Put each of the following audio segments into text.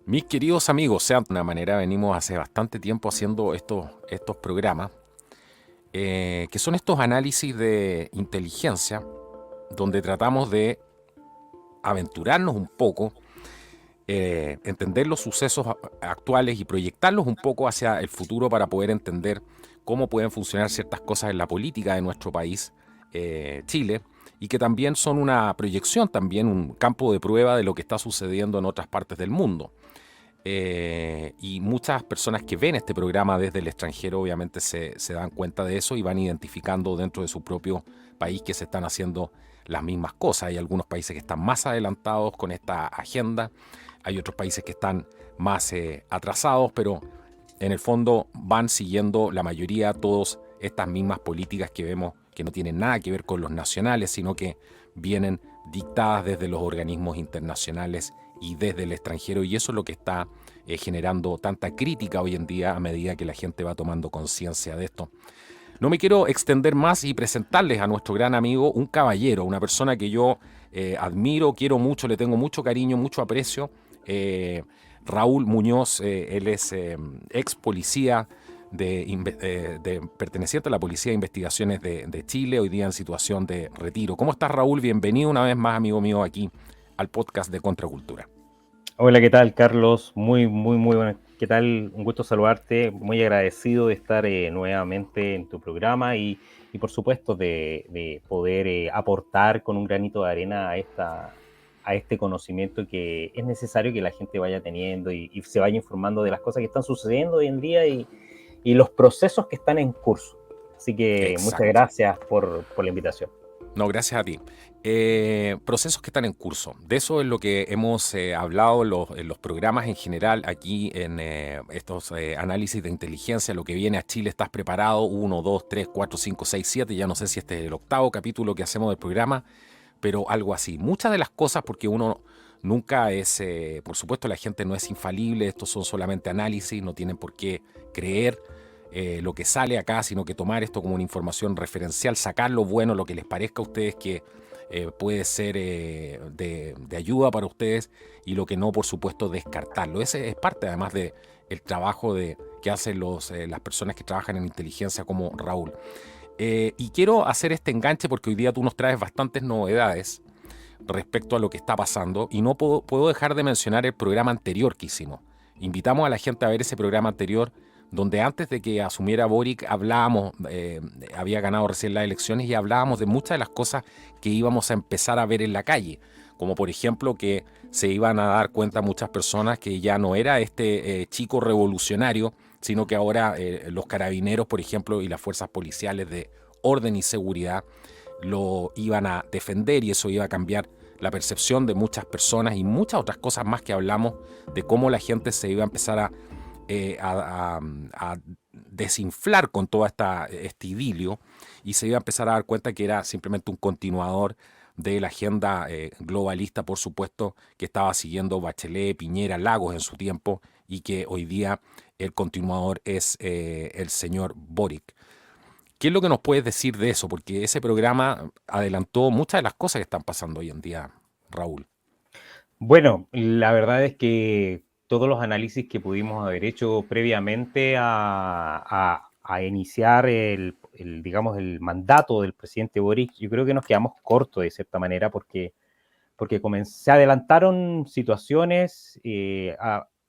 Mis queridos amigos, de una manera venimos hace bastante tiempo haciendo estos programas, que son estos análisis de inteligencia, donde tratamos de aventurarnos un poco, entender los sucesos actuales y proyectarlos un poco hacia el futuro para poder entender cómo pueden funcionar ciertas cosas en la política de nuestro país, Chile, y que también son una proyección, también un campo de prueba de lo que está sucediendo en otras partes del mundo. Y muchas personas que ven este programa desde el extranjero obviamente se dan cuenta de eso y van identificando dentro de su propio país que se están haciendo las mismas cosas. Hay algunos países que están más adelantados con esta agenda, hay otros países que están más atrasados, pero en el fondo van siguiendo la mayoría todas estas mismas políticas que vemos que no tienen nada que ver con los nacionales, sino que vienen dictadas desde los organismos internacionales y desde el extranjero, y eso es lo que está generando tanta crítica hoy en día a medida que la gente va tomando conciencia de esto. No me quiero extender más y presentarles a nuestro gran amigo, un caballero, una persona que yo admiro, quiero mucho, le tengo mucho cariño, mucho aprecio. Raúl Muñoz, él es ex policía perteneciente a la Policía de Investigaciones de Chile, hoy día en situación de retiro. ¿Cómo estás, Raúl? Bienvenido una vez más, amigo mío, aquí al podcast de Contracultura. Hola, ¿qué tal, Carlos? Muy bueno. ¿Qué tal? Un gusto saludarte. Muy agradecido de estar nuevamente en tu programa y por supuesto, de poder aportar con un granito de arena a este conocimiento que es necesario que la gente vaya teniendo y se vaya informando de las cosas que están sucediendo hoy en día y los procesos que están en curso. Así que muchas Exacto. gracias por la invitación. No, gracias a ti. Procesos que están en curso. De eso es lo que hemos hablado en los programas en general, aquí en estos análisis de inteligencia. Lo que viene a Chile, ¿estás preparado? 1, 2, 3, 4, 5, 6, 7. Ya no sé si este es el octavo capítulo que hacemos del programa, pero algo así. Muchas de las cosas, porque uno nunca es, por supuesto la gente no es infalible, estos son solamente análisis, no tienen por qué creer lo que sale acá, sino que tomar esto como una información referencial, sacar lo bueno, lo que les parezca a ustedes que puede ser de ayuda para ustedes, y lo que no, por supuesto, descartarlo. Ese es parte además del trabajo que hacen las personas que trabajan en inteligencia como Raúl. Y quiero hacer este enganche porque hoy día tú nos traes bastantes novedades respecto a lo que está pasando, y no puedo dejar de mencionar el programa anterior que hicimos. Invitamos a la gente a ver ese programa anterior, donde antes de que asumiera Boric hablábamos, había ganado recién las elecciones, y hablábamos de muchas de las cosas que íbamos a empezar a ver en la calle, como por ejemplo que se iban a dar cuenta muchas personas que ya no era este chico revolucionario, sino que ahora los carabineros, por ejemplo, y las fuerzas policiales de orden y seguridad lo iban a defender, y eso iba a cambiar la percepción de muchas personas y muchas otras cosas más que hablamos de cómo la gente se iba a empezar a desinflar con todo este idilio, y se iba a empezar a dar cuenta que era simplemente un continuador de la agenda globalista, por supuesto, que estaba siguiendo Bachelet, Piñera, Lagos en su tiempo, y que hoy día el continuador es el señor Boric. ¿Qué es lo que nos puedes decir de eso? Porque ese programa adelantó muchas de las cosas que están pasando hoy en día, Raúl. Bueno, la verdad es que todos los análisis que pudimos haber hecho previamente a iniciar digamos, el mandato del presidente Boric, yo creo que nos quedamos cortos de cierta manera porque se adelantaron situaciones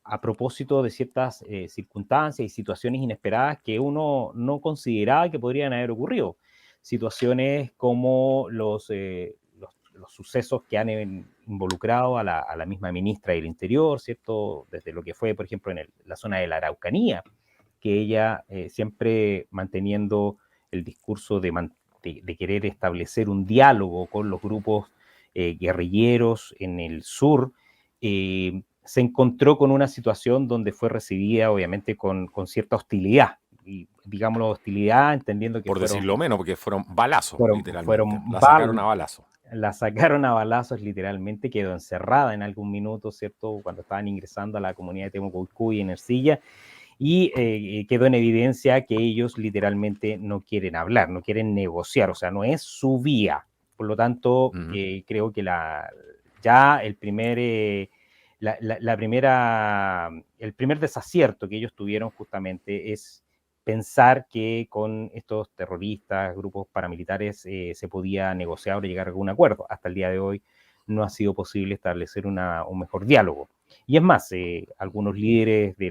a propósito de ciertas circunstancias y situaciones inesperadas que uno no consideraba que podrían haber ocurrido. Situaciones como los sucesos que han involucrado a la misma ministra del Interior, ¿cierto? Desde lo que fue, por ejemplo, en la zona de la Araucanía, que ella siempre manteniendo el discurso de querer establecer un diálogo con los grupos guerrilleros en el sur, se encontró con una situación donde fue recibida obviamente con cierta hostilidad, y digámoslo hostilidad, entendiendo que Por decirlo menos, porque fueron balazos, literalmente. fueron La sacaron a balazos. la sacaron a balazos literalmente, quedó encerrada en algún minuto, ¿cierto? Cuando estaban ingresando a la comunidad de Temucuicú en Ercilla, y quedó en evidencia que ellos literalmente no quieren hablar, no quieren negociar, o sea, no es su vía. Por lo tanto, creo que ya el primer desacierto que ellos tuvieron justamente es pensar que con estos terroristas, grupos paramilitares, se podía negociar o llegar a algún acuerdo. Hasta el día de hoy no ha sido posible establecer un mejor diálogo. Y es más, algunos líderes de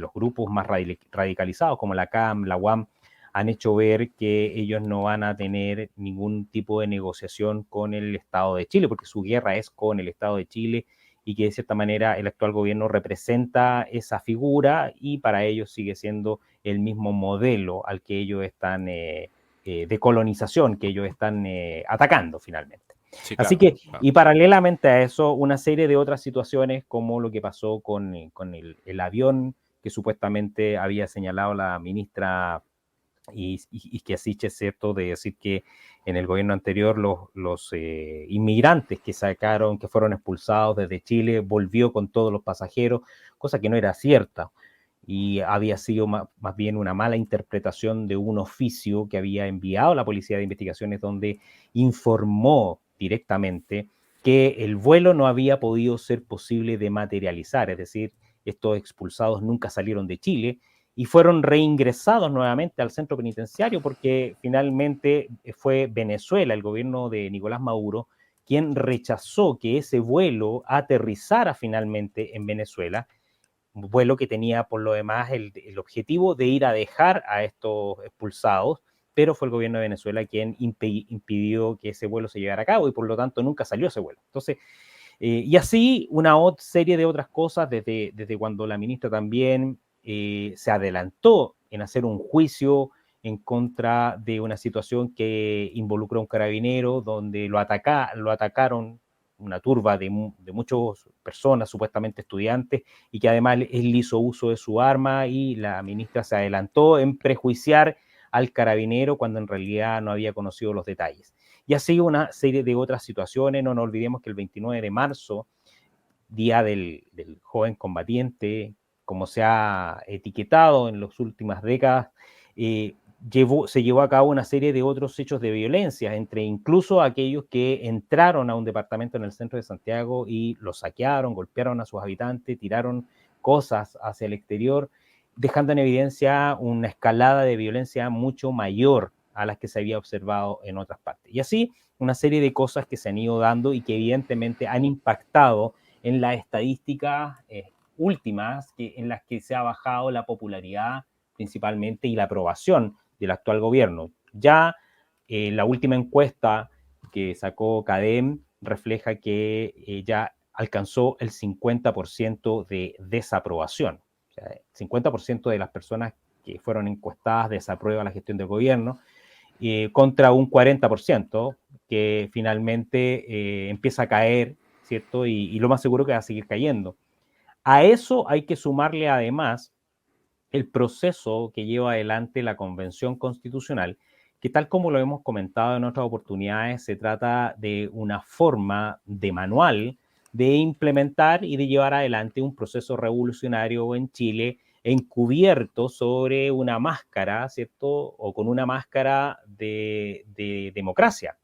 los grupos más radicalizados, como la CAM, la UAM, han hecho ver que ellos no van a tener ningún tipo de negociación con el Estado de Chile, porque su guerra es con el Estado de Chile y que de cierta manera el actual gobierno representa esa figura y para ellos sigue siendo el mismo modelo al que ellos están de colonización, que ellos están atacando finalmente. Sí, Así claro, que, claro. y paralelamente a eso, una serie de otras situaciones como lo que pasó con el avión que supuestamente había señalado la ministra y que así es cierto de decir que en el gobierno anterior los inmigrantes que sacaron, que fueron expulsados desde Chile, volvió con todos los pasajeros, cosa que no era cierta y había sido más bien una mala interpretación de un oficio que había enviado la Policía de Investigaciones donde informó directamente que el vuelo no había podido ser posible de materializar, es decir, estos expulsados nunca salieron de Chile y fueron reingresados nuevamente al centro penitenciario porque finalmente fue Venezuela, el gobierno de Nicolás Maduro, quien rechazó que ese vuelo aterrizara finalmente en Venezuela, un vuelo que tenía por lo demás el objetivo de ir a dejar a estos expulsados, pero fue el gobierno de Venezuela quien impidió que ese vuelo se llevara a cabo y por lo tanto nunca salió ese vuelo. Entonces, y así una serie de otras cosas, desde cuando la ministra también se adelantó en hacer un juicio en contra de una situación que involucró a un carabinero, donde lo atacaron una turba de muchas personas, supuestamente estudiantes, y que además él hizo uso de su arma y la ministra se adelantó en prejuiciar al carabinero cuando en realidad no había conocido los detalles. Y así una serie de otras situaciones. No nos olvidemos que el 29 de marzo, Día del Joven Combatiente, como se ha etiquetado en las últimas décadas, eh, se llevó a cabo una serie de otros hechos de violencia, entre incluso aquellos que entraron a un departamento en el centro de Santiago y lo saquearon, golpearon a sus habitantes, tiraron cosas hacia el exterior, dejando en evidencia una escalada de violencia mucho mayor a las que se había observado en otras partes. Y así una serie de cosas que se han ido dando y que evidentemente han impactado en las estadísticas últimas en las que se ha bajado la popularidad principalmente y la aprobación del actual gobierno. Ya la última encuesta que sacó CADEM refleja que ya alcanzó el 50% de desaprobación. O sea, el 50% de las personas que fueron encuestadas desaprueba la gestión del gobierno, contra un 40% que finalmente empieza a caer, ¿cierto? Y lo más seguro que va a seguir cayendo. A eso hay que sumarle además el proceso que lleva adelante la Convención Constitucional, que tal como lo hemos comentado en otras oportunidades, se trata de una forma de manual de implementar y de llevar adelante un proceso revolucionario en Chile encubierto sobre una máscara, ¿cierto? O con una máscara de democracia.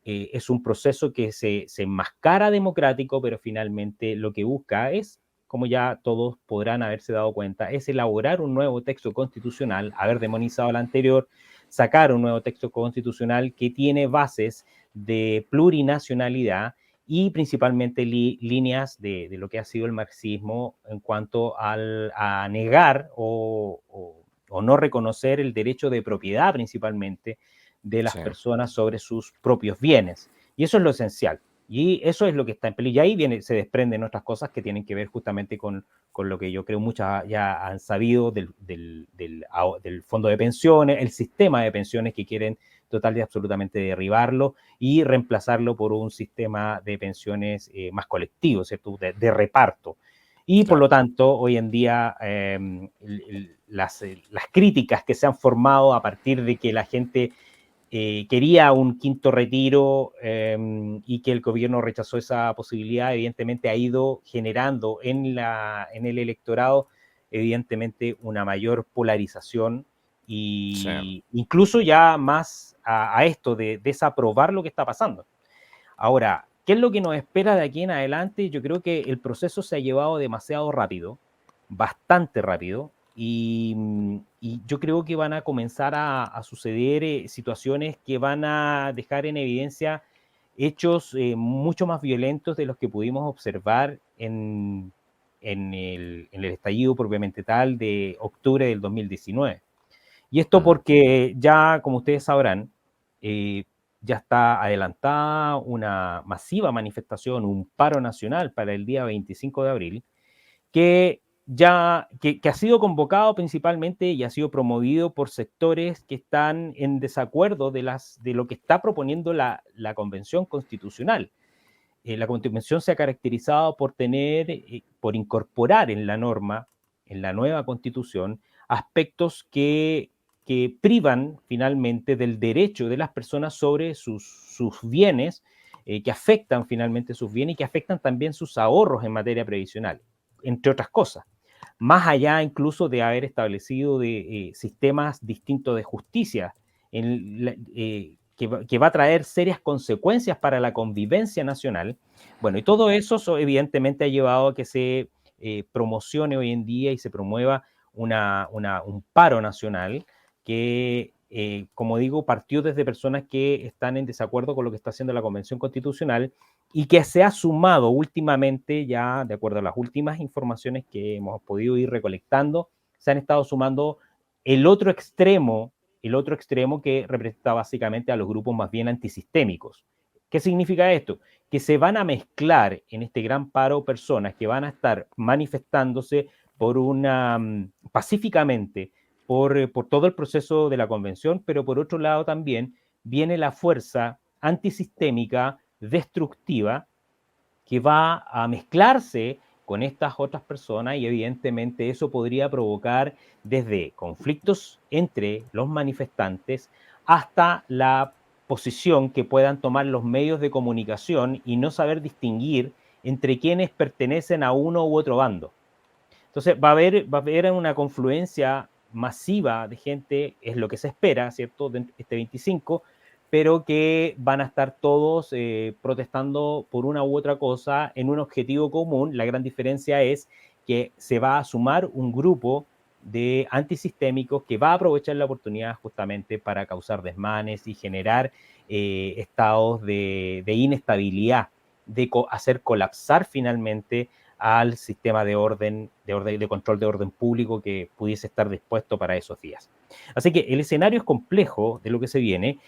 Es un proceso que se enmascara democrático, pero finalmente lo que busca es, como ya todos podrán haberse dado cuenta, es elaborar un nuevo texto constitucional, haber demonizado el anterior, sacar un nuevo texto constitucional que tiene bases de plurinacionalidad y principalmente líneas de lo que ha sido el marxismo en cuanto a negar o no reconocer el derecho de propiedad principalmente de las Sí. personas sobre sus propios bienes. Y eso es lo esencial. Y eso es lo que está en peligro. Y ahí se desprenden otras cosas que tienen que ver justamente con lo que yo creo muchas ya han sabido del fondo de pensiones, el sistema de pensiones que quieren total y absolutamente derribarlo y reemplazarlo por un sistema de pensiones más colectivo, ¿cierto? De reparto. Y por lo Claro. tanto, hoy en día las críticas que se han formado a partir de que la gente quería un quinto retiro y que el gobierno rechazó esa posibilidad, evidentemente ha ido generando en el electorado, evidentemente, una mayor polarización Sí. y incluso ya más a esto de desaprobar lo que está pasando. Ahora, ¿Qué es lo que nos espera de aquí en adelante? Yo creo que el proceso se ha llevado demasiado rápido, bastante rápido, y yo creo que van a comenzar a suceder situaciones que van a dejar en evidencia hechos mucho más violentos de los que pudimos observar en el estallido propiamente tal de octubre del 2019. Y esto Mm. porque ya, como ustedes sabrán, eh, ya está adelantada una masiva manifestación, un paro nacional para el día 25 de abril, que que ha sido convocado principalmente y ha sido promovido por sectores que están en desacuerdo de lo que está proponiendo la Convención Constitucional. La Convención se ha caracterizado por por incorporar en la norma, en la nueva Constitución, aspectos que privan finalmente del derecho de las personas sobre sus bienes, que afectan finalmente sus bienes y que afectan también sus ahorros en materia previsional, entre otras cosas. Más allá incluso de haber establecido sistemas distintos de justicia, que va a traer serias consecuencias para la convivencia nacional. Bueno, y todo eso evidentemente ha llevado a que se promocione hoy en día y se promueva un paro nacional que, como digo, partió desde personas que están en desacuerdo con lo que está haciendo la Convención Constitucional y que se ha sumado últimamente, ya de acuerdo a las últimas informaciones que hemos podido ir recolectando, se han estado sumando el otro extremo, el otro extremo que representa básicamente a los grupos más bien antisistémicos. ¿Qué significa esto? Que se van a mezclar en este gran paro personas que van a estar manifestándose pacíficamente por todo el proceso de la convención, pero por otro lado también viene la fuerza antisistémica destructiva que va a mezclarse con estas otras personas y evidentemente eso podría provocar desde conflictos entre los manifestantes hasta la posición que puedan tomar los medios de comunicación y no saber distinguir entre quienes pertenecen a uno u otro bando. Entonces va a haber una confluencia masiva de gente, es lo que se espera, ¿cierto? De este 25, pero que van a estar todos protestando por una u otra cosa en un objetivo común. La gran diferencia es que se va a sumar un grupo de antisistémicos que va a aprovechar la oportunidad justamente para causar desmanes y generar estados de inestabilidad, hacer colapsar finalmente al sistema de control de orden público que pudiese estar dispuesto para esos días. Así que el escenario es complejo de lo que se viene,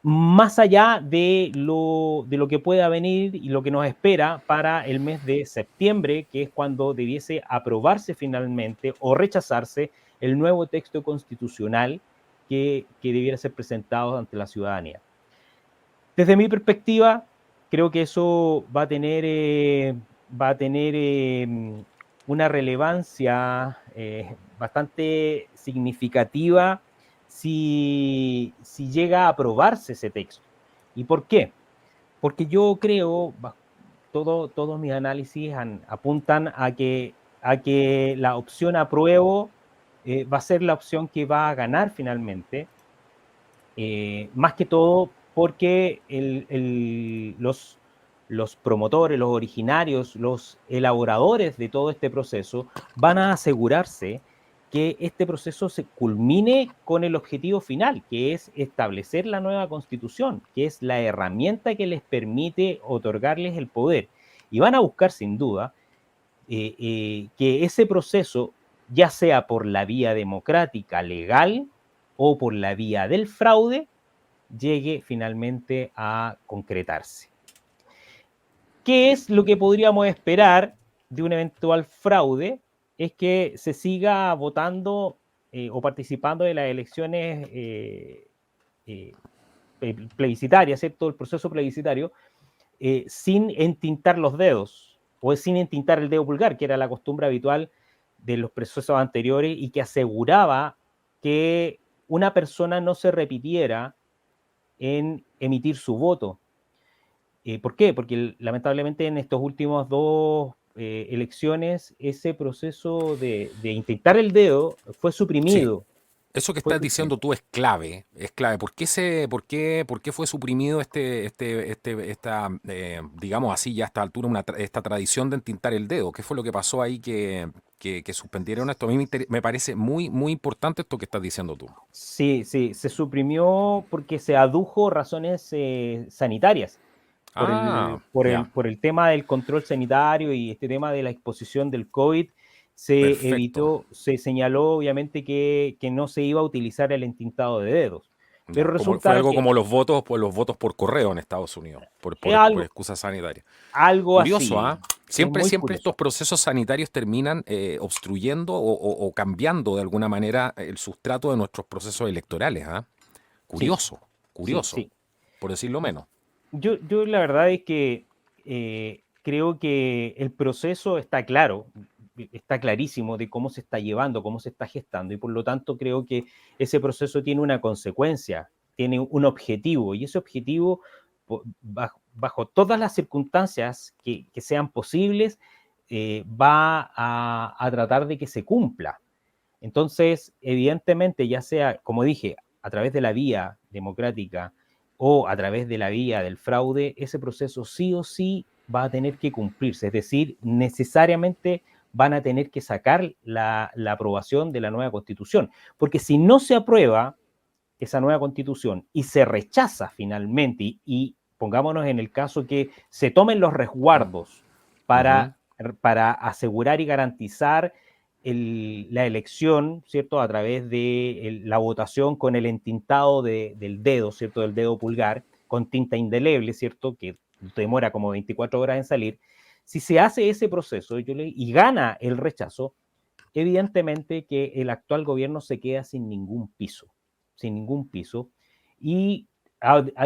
más allá de lo que pueda venir y lo que nos espera para el mes de septiembre, que es cuando debiese aprobarse finalmente o rechazarse el nuevo texto constitucional que debiera ser presentado ante la ciudadanía. Desde mi perspectiva, creo que eso va a tener una relevancia bastante significativa si llega a aprobarse ese texto. ¿Y por qué? Porque yo creo, todos mis análisis apuntan a que la opción apruebo va a ser la opción que va a ganar finalmente, más que todo porque los promotores, los originarios, los elaboradores de todo este proceso van a asegurarse que este proceso se culmine con el objetivo final, que es establecer la nueva constitución, que es la herramienta que les permite otorgarles el poder. Y van a buscar sin duda que ese proceso, ya sea por la vía democrática legal o por la vía del fraude, llegue finalmente a concretarse. ¿Qué es lo que podríamos esperar de un eventual fraude? Es que se siga votando o participando de las elecciones plebiscitarias, ¿cierto? El proceso plebiscitario, sin entintar los dedos o sin entintar el dedo pulgar, que era la costumbre habitual de los procesos anteriores y que aseguraba que una persona no se repitiera en emitir su voto. ¿Por qué? Porque lamentablemente en estos últimos dos elecciones ese proceso de intentar el dedo fue Sí, suprimido. Eso que fue estás suprimido. diciendo tú es clave, es clave. ¿Por qué fue suprimido digamos así, ya a esta altura, esta tradición de entintar el dedo? ¿Qué fue lo que pasó ahí que suspendieron esto? A mí me parece muy, muy importante esto que estás diciendo tú. Sí, sí, se suprimió porque se adujo razones sanitarias Ah, ya, por el tema del control sanitario y este tema de la exposición del COVID. Se perfecto. evitó, se señaló obviamente que no se iba a utilizar el entintado de dedos, Ya, pero como, fue resulta algo que como los votos por correo en Estados Unidos, es por algo, excusas sanitarias. algo Curioso, así, ¿ah? es Siempre, muy siempre estos curioso. procesos sanitarios terminan obstruyendo o cambiando de alguna manera el sustrato de nuestros procesos electorales, ¿ah? Sí, Curioso, sí, curioso, sí. por decirlo menos. Yo la verdad es que creo que el proceso está claro, está clarísimo de cómo se está llevando, cómo se está gestando, y por lo tanto creo que ese proceso tiene una consecuencia, tiene un objetivo, y ese objetivo, bajo todas las circunstancias que sean posibles, va a tratar de que se cumpla. Entonces, evidentemente, ya sea, como dije, a través de la vía democrática o a través de la vía del fraude, ese proceso sí o sí va a tener que cumplirse. Es decir, necesariamente van a tener que sacar la aprobación de la nueva constitución. Porque si no se aprueba esa nueva constitución y se rechaza finalmente, pongámonos en el caso que se tomen los resguardos Ujú. para, para asegurar y garantizar la elección, ¿cierto? A través de la votación con el entintado del dedo, ¿cierto? Del dedo pulgar, con tinta indeleble, ¿cierto? Que demora como 24 horas en salir. Si se hace ese proceso y gana el rechazo, evidentemente que el actual gobierno se queda sin ningún piso, y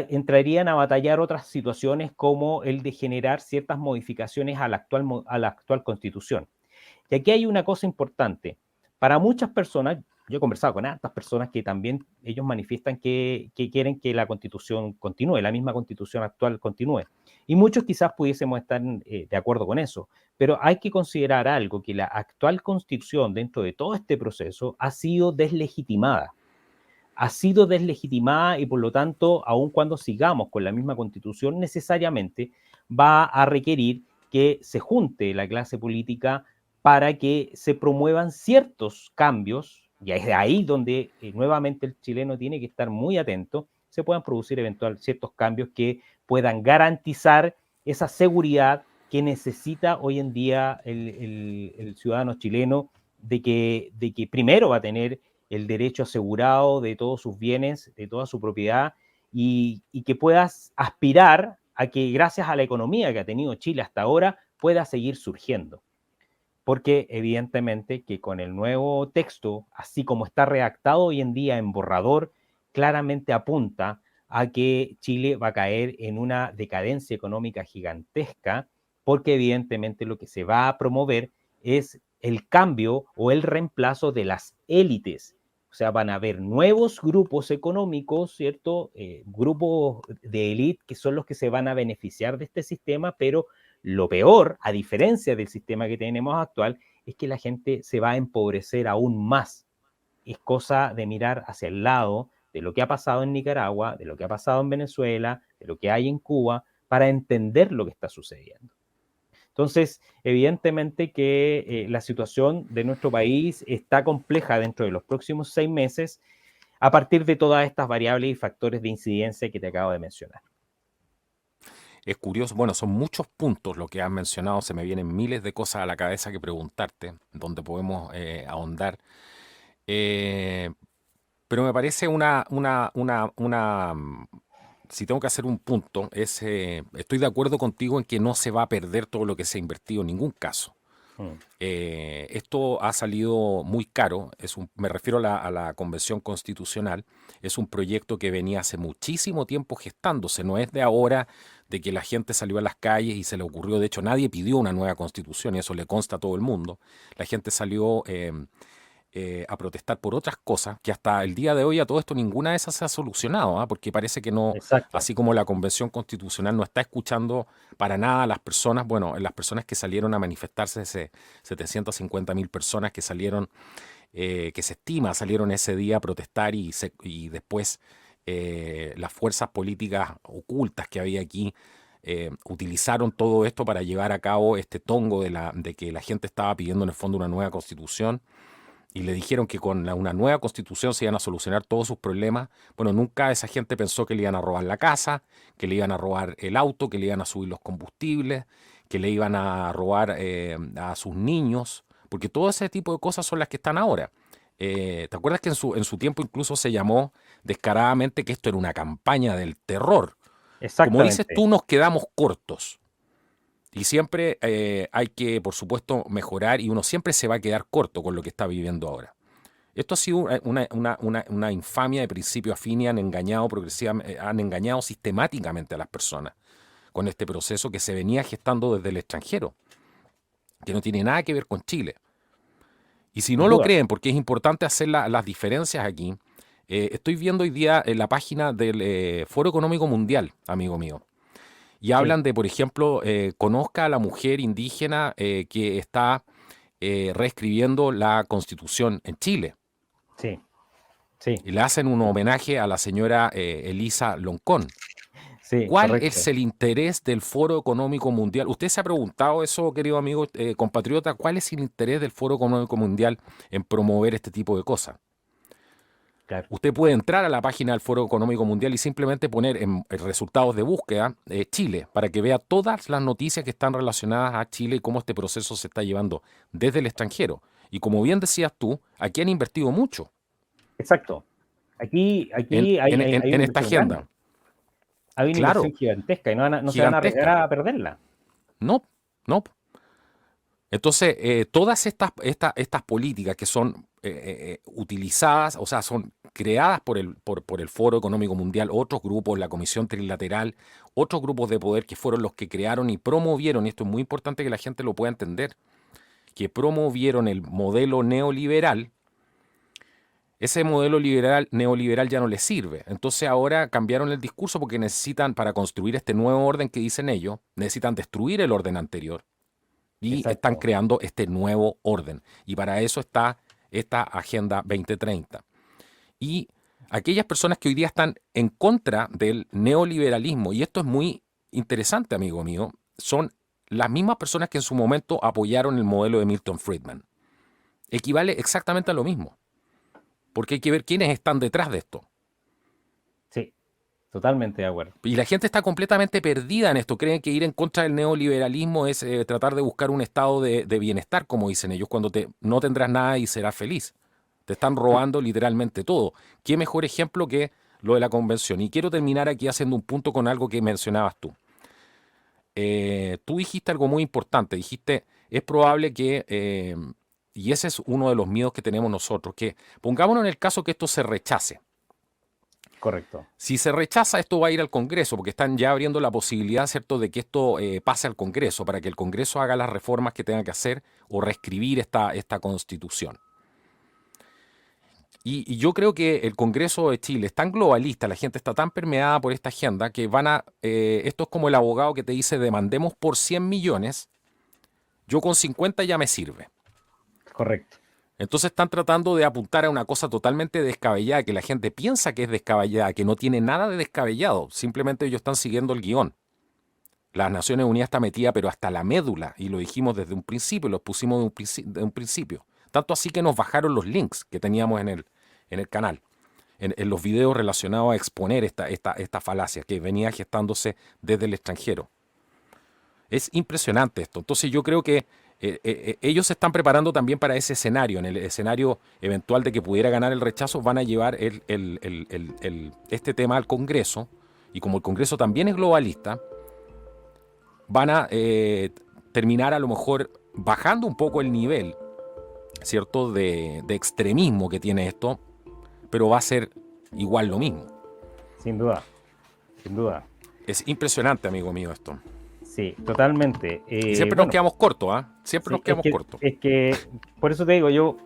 entrarían a batallar otras situaciones como el de generar ciertas modificaciones a la actual constitución. Y aquí hay una cosa importante. Para muchas personas, yo he conversado con estas personas que también ellos manifiestan que quieren que la constitución continúe, la misma constitución actual continúe. Y muchos quizás pudiésemos estar de acuerdo con eso, pero hay que considerar algo, que la actual constitución dentro de todo este proceso ha sido deslegitimada, y por lo tanto, aun cuando sigamos con la misma constitución, necesariamente va a requerir que se junte la clase política para que se promuevan ciertos cambios, y es ahí donde nuevamente el chileno tiene que estar muy atento, se puedan producir eventualmente ciertos cambios que puedan garantizar esa seguridad que necesita hoy en día el ciudadano chileno, de que primero va a tener el derecho asegurado de todos sus bienes, de toda su propiedad, y que puedas aspirar a que gracias a la economía que ha tenido Chile hasta ahora pueda seguir surgiendo. Porque evidentemente que con el nuevo texto, así como está redactado hoy en día en borrador, claramente apunta a que Chile va a caer en una decadencia económica gigantesca, porque evidentemente lo que se va a promover es el cambio o el reemplazo de las élites. O sea, van a haber nuevos grupos económicos, ¿cierto? Grupos de élite que son los que se van a beneficiar de este sistema, pero lo peor, a diferencia del sistema que tenemos actual, es que la gente se va a empobrecer aún más. Es cosa de mirar hacia el lado de lo que ha pasado en Nicaragua, de lo que ha pasado en Venezuela, de lo que hay en Cuba, para entender lo que está sucediendo. Entonces, evidentemente que la situación de nuestro país está compleja dentro de los próximos 6 meses, a partir de todas estas variables y factores de incidencia que te acabo de mencionar. Es curioso, bueno, son muchos puntos lo que has mencionado, se me vienen miles de cosas a la cabeza que preguntarte, donde podemos ahondar. Eh, pero me parece si tengo que hacer un punto, estoy de acuerdo contigo en que no se va a perder todo lo que se ha invertido en ningún caso. Mm, Esto ha salido muy caro, me refiero a la Convención Constitucional, es un proyecto que venía hace muchísimo tiempo gestándose, no es de ahora de que la gente salió a las calles y se le ocurrió, de hecho nadie pidió una nueva constitución y eso le consta a todo el mundo, la gente salió a protestar por otras cosas, que hasta el día de hoy a todo esto ninguna de esas se ha solucionado, ¿ah? Porque parece que no, exacto. así como la Convención Constitucional no está escuchando para nada a las personas, bueno, las personas que salieron a manifestarse, ese 750.000 personas que salieron que se estima salieron ese día a protestar y después las fuerzas políticas ocultas que había aquí utilizaron todo esto para llevar a cabo este tongo de que la gente estaba pidiendo en el fondo una nueva constitución y le dijeron que con una nueva constitución se iban a solucionar todos sus problemas. Bueno, nunca esa gente pensó que le iban a robar la casa, que le iban a robar el auto, que le iban a subir los combustibles, que le iban a robar a sus niños, porque todo ese tipo de cosas son las que están ahora. ¿Te acuerdas que en su tiempo incluso se llamó descaradamente que esto era una campaña del terror? Como dices Exactamente. tú, nos quedamos cortos. Y siempre hay que, por supuesto, mejorar y uno siempre se va a quedar corto con lo que está viviendo ahora. Esto ha sido una infamia de principio a fin y han engañado han engañado sistemáticamente a las personas con este proceso que se venía gestando desde el extranjero, que no tiene nada que ver con Chile. Y si Sin no lo duda. creen, porque es importante hacer las diferencias aquí, estoy viendo hoy día en la página del Foro Económico Mundial, amigo mío. Y Sí, hablan de, por ejemplo, conozca a la mujer indígena que está reescribiendo la constitución en Chile. sí, sí, Y le hacen un homenaje a la señora Elisa Loncón. sí, ¿Cuál es correcto. el interés del Foro Económico Mundial? ¿Usted se ha preguntado eso, querido amigo compatriota? ¿Cuál es el interés del Foro Económico Mundial en promover este tipo de cosas? Claro. Usted puede entrar a la página del Foro Económico Mundial y simplemente poner en resultados de búsqueda Chile para que vea todas las noticias que están relacionadas a Chile y cómo este proceso se está llevando desde el extranjero. Y como bien decías tú, aquí han invertido mucho Exacto. Aquí hay en una esta inversión grande. agenda. Hay una inversión Claro, gigantesca y no se van a arriesgar gigantesca. a perderla. No, no. Entonces, todas estas políticas que son utilizadas, o sea, son creadas por el Foro Económico Mundial, otros grupos, la Comisión Trilateral, otros grupos de poder que fueron los que crearon y promovieron, y esto es muy importante que la gente lo pueda entender, que promovieron el modelo neoliberal. Ese modelo neoliberal ya no les sirve. Entonces ahora cambiaron el discurso porque necesitan, para construir este nuevo orden que dicen ellos, necesitan destruir el orden anterior y están Exacto. creando este nuevo orden. Y para eso está esta Agenda 2030. Y aquellas personas que hoy día están en contra del neoliberalismo, y esto es muy interesante, amigo mío, son las mismas personas que en su momento apoyaron el modelo de Milton Friedman. Equivale exactamente a lo mismo, porque hay que ver quiénes están detrás de esto. Sí, totalmente de acuerdo. Y la gente está completamente perdida en esto. Creen que ir en contra del neoliberalismo es tratar de buscar un estado de bienestar, como dicen ellos, cuando no tendrás nada y serás feliz. Te están robando literalmente todo. ¿Qué mejor ejemplo que lo de la convención? Y quiero terminar aquí haciendo un punto con algo que mencionabas tú. Tú dijiste algo muy importante. Dijiste, es probable que, y ese es uno de los miedos que tenemos nosotros, que pongámonos en el caso que esto se rechace. Correcto. Si se rechaza, esto va a ir al Congreso, porque están ya abriendo la posibilidad, ¿cierto?, de que esto pase al Congreso, para que el Congreso haga las reformas que tenga que hacer o reescribir esta Constitución. Y yo creo que el Congreso de Chile es tan globalista, la gente está tan permeada por esta agenda, que esto es como el abogado que te dice, demandemos por 100 millones, yo con 50 ya me sirve. Correcto. Entonces están tratando de apuntar a una cosa totalmente descabellada, que la gente piensa que es descabellada, que no tiene nada de descabellado. Simplemente ellos están siguiendo el guión. Las Naciones Unidas está metida, pero hasta la médula, y lo dijimos desde un principio, los pusimos de un principio. Tanto así que nos bajaron los links que teníamos en el canal, en los videos relacionados a exponer esta falacia que venía gestándose desde el extranjero. Es impresionante esto. Entonces yo creo que ellos se están preparando también para ese escenario. En el escenario eventual de que pudiera ganar el rechazo, van a llevar este tema al Congreso. Y como el Congreso también es globalista, van a terminar a lo mejor bajando un poco el nivel, ¿cierto?, de extremismo que tiene esto, pero va a ser igual lo mismo. Sin duda. Sin duda. Es impresionante, amigo mío, esto. Sí, totalmente. Y siempre nos Bueno, quedamos cortos, ¿ah? Siempre nos sí, quedamos cortos. por eso te digo, yo,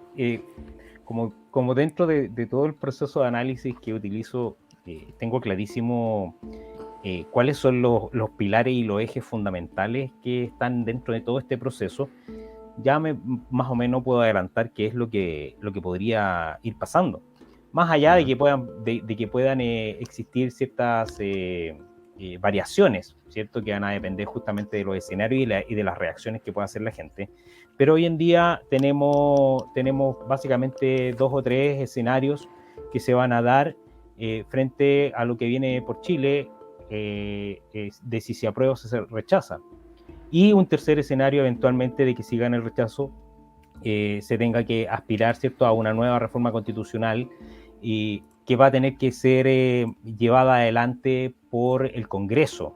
como dentro de todo el proceso de análisis que utilizo, tengo clarísimo cuáles son los pilares y los ejes fundamentales que están dentro de todo este proceso. más o menos puedo adelantar qué es lo que podría ir pasando. Más allá de Ujú. que puedan existir ciertas variaciones, ¿cierto? Que van a depender justamente de los escenarios y de las reacciones que pueda hacer la gente. Pero hoy en día tenemos básicamente 2 o 3 escenarios que se van a dar frente a lo que viene por Chile, de si se aprueba o se rechaza. Y un tercer escenario eventualmente de que si gana el rechazo se tenga que aspirar, ¿cierto?, a una nueva reforma constitucional y que va a tener que ser llevada adelante por el Congreso.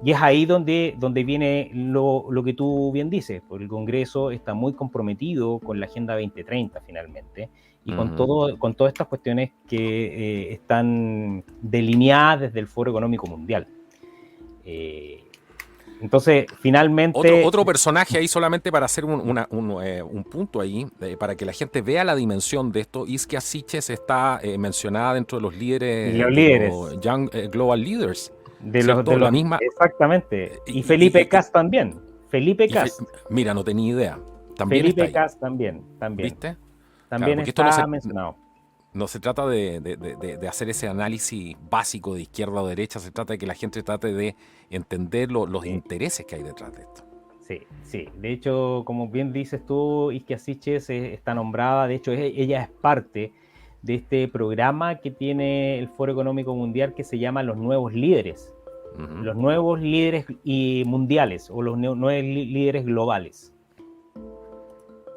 Y es ahí donde viene lo que tú bien dices, porque el Congreso está muy comprometido con la Agenda 2030 finalmente, y Ujú. con todas estas cuestiones que están delineadas desde el Foro Económico Mundial. Eh, entonces, finalmente, Otro personaje ahí solamente para hacer un punto ahí, para que la gente vea la dimensión de esto. Isquia Siches está mencionada dentro de los líderes los de los líderes Young Global Leaders, de ¿cierto? La misma. exactamente, Y, y y- Felipe y- Cast también, Felipe y Fe- Cast, Mira, no tenía idea. También está Felipe ahí, Cast también, ¿viste? Claro, también porque esto no está se, mencionado. no se trata de hacer ese análisis básico de izquierda o derecha, se trata de que la gente trate de entender los Sí, intereses que hay detrás de esto. sí, sí. De hecho, como bien dices tú, Isquia Siches está nombrada, de hecho, ella es parte de este programa que tiene el Foro Económico Mundial que se llama Ujú. los nuevos líderes y mundiales o los nuevos líderes globales.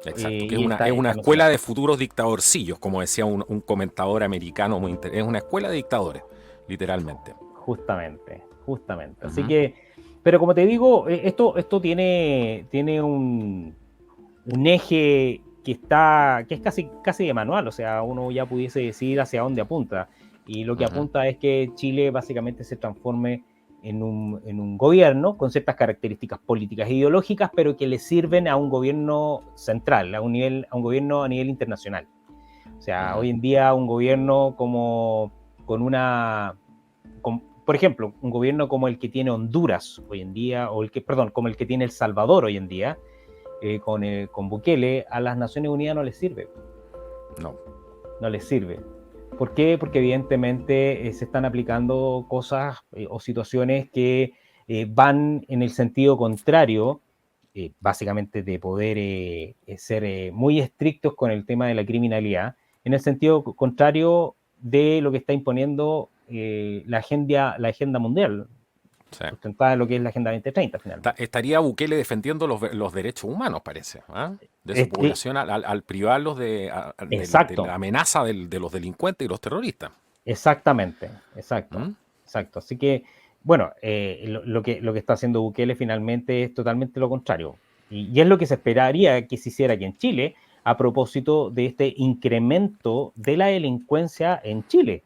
Exacto, que Y es una está escuela mencionado. de futuros dictadorcillos, como decía un comentador americano es una escuela de dictadores, literalmente. Justamente, justamente. Así Ujú, que, pero como te digo, esto tiene un eje que es casi de manual, o sea, uno ya pudiese decir hacia dónde apunta. Y lo que ujú, apunta es que Chile básicamente se transforme en un gobierno con ciertas características políticas e ideológicas, pero que le sirven a un gobierno central, a un gobierno a nivel internacional. O sea, ujú, hoy en día un gobierno como con una por ejemplo, un gobierno como el que tiene Honduras hoy en día, perdón, como el que tiene El Salvador hoy en día, con Bukele, a las Naciones Unidas no les sirve, no. no les sirve. ¿Por qué? Porque evidentemente se están aplicando cosas o situaciones que van en el sentido contrario, básicamente de poder ser muy estrictos con el tema de la criminalidad, en el sentido contrario de lo que está imponiendo la agenda mundial, Sí. sustentada en lo que es la Agenda 2030 finalmente. Estaría Bukele defendiendo los derechos humanos, parece, ¿ah? De su Es- eh, población al privarlos de la exacto, amenaza de los delincuentes y los terroristas. exactamente, exacto, ¿Mm? exacto. Así que, bueno, lo que está haciendo Bukele finalmente es totalmente lo contrario. Y es lo que se esperaría que se hiciera aquí en Chile a propósito de este incremento de la delincuencia en Chile.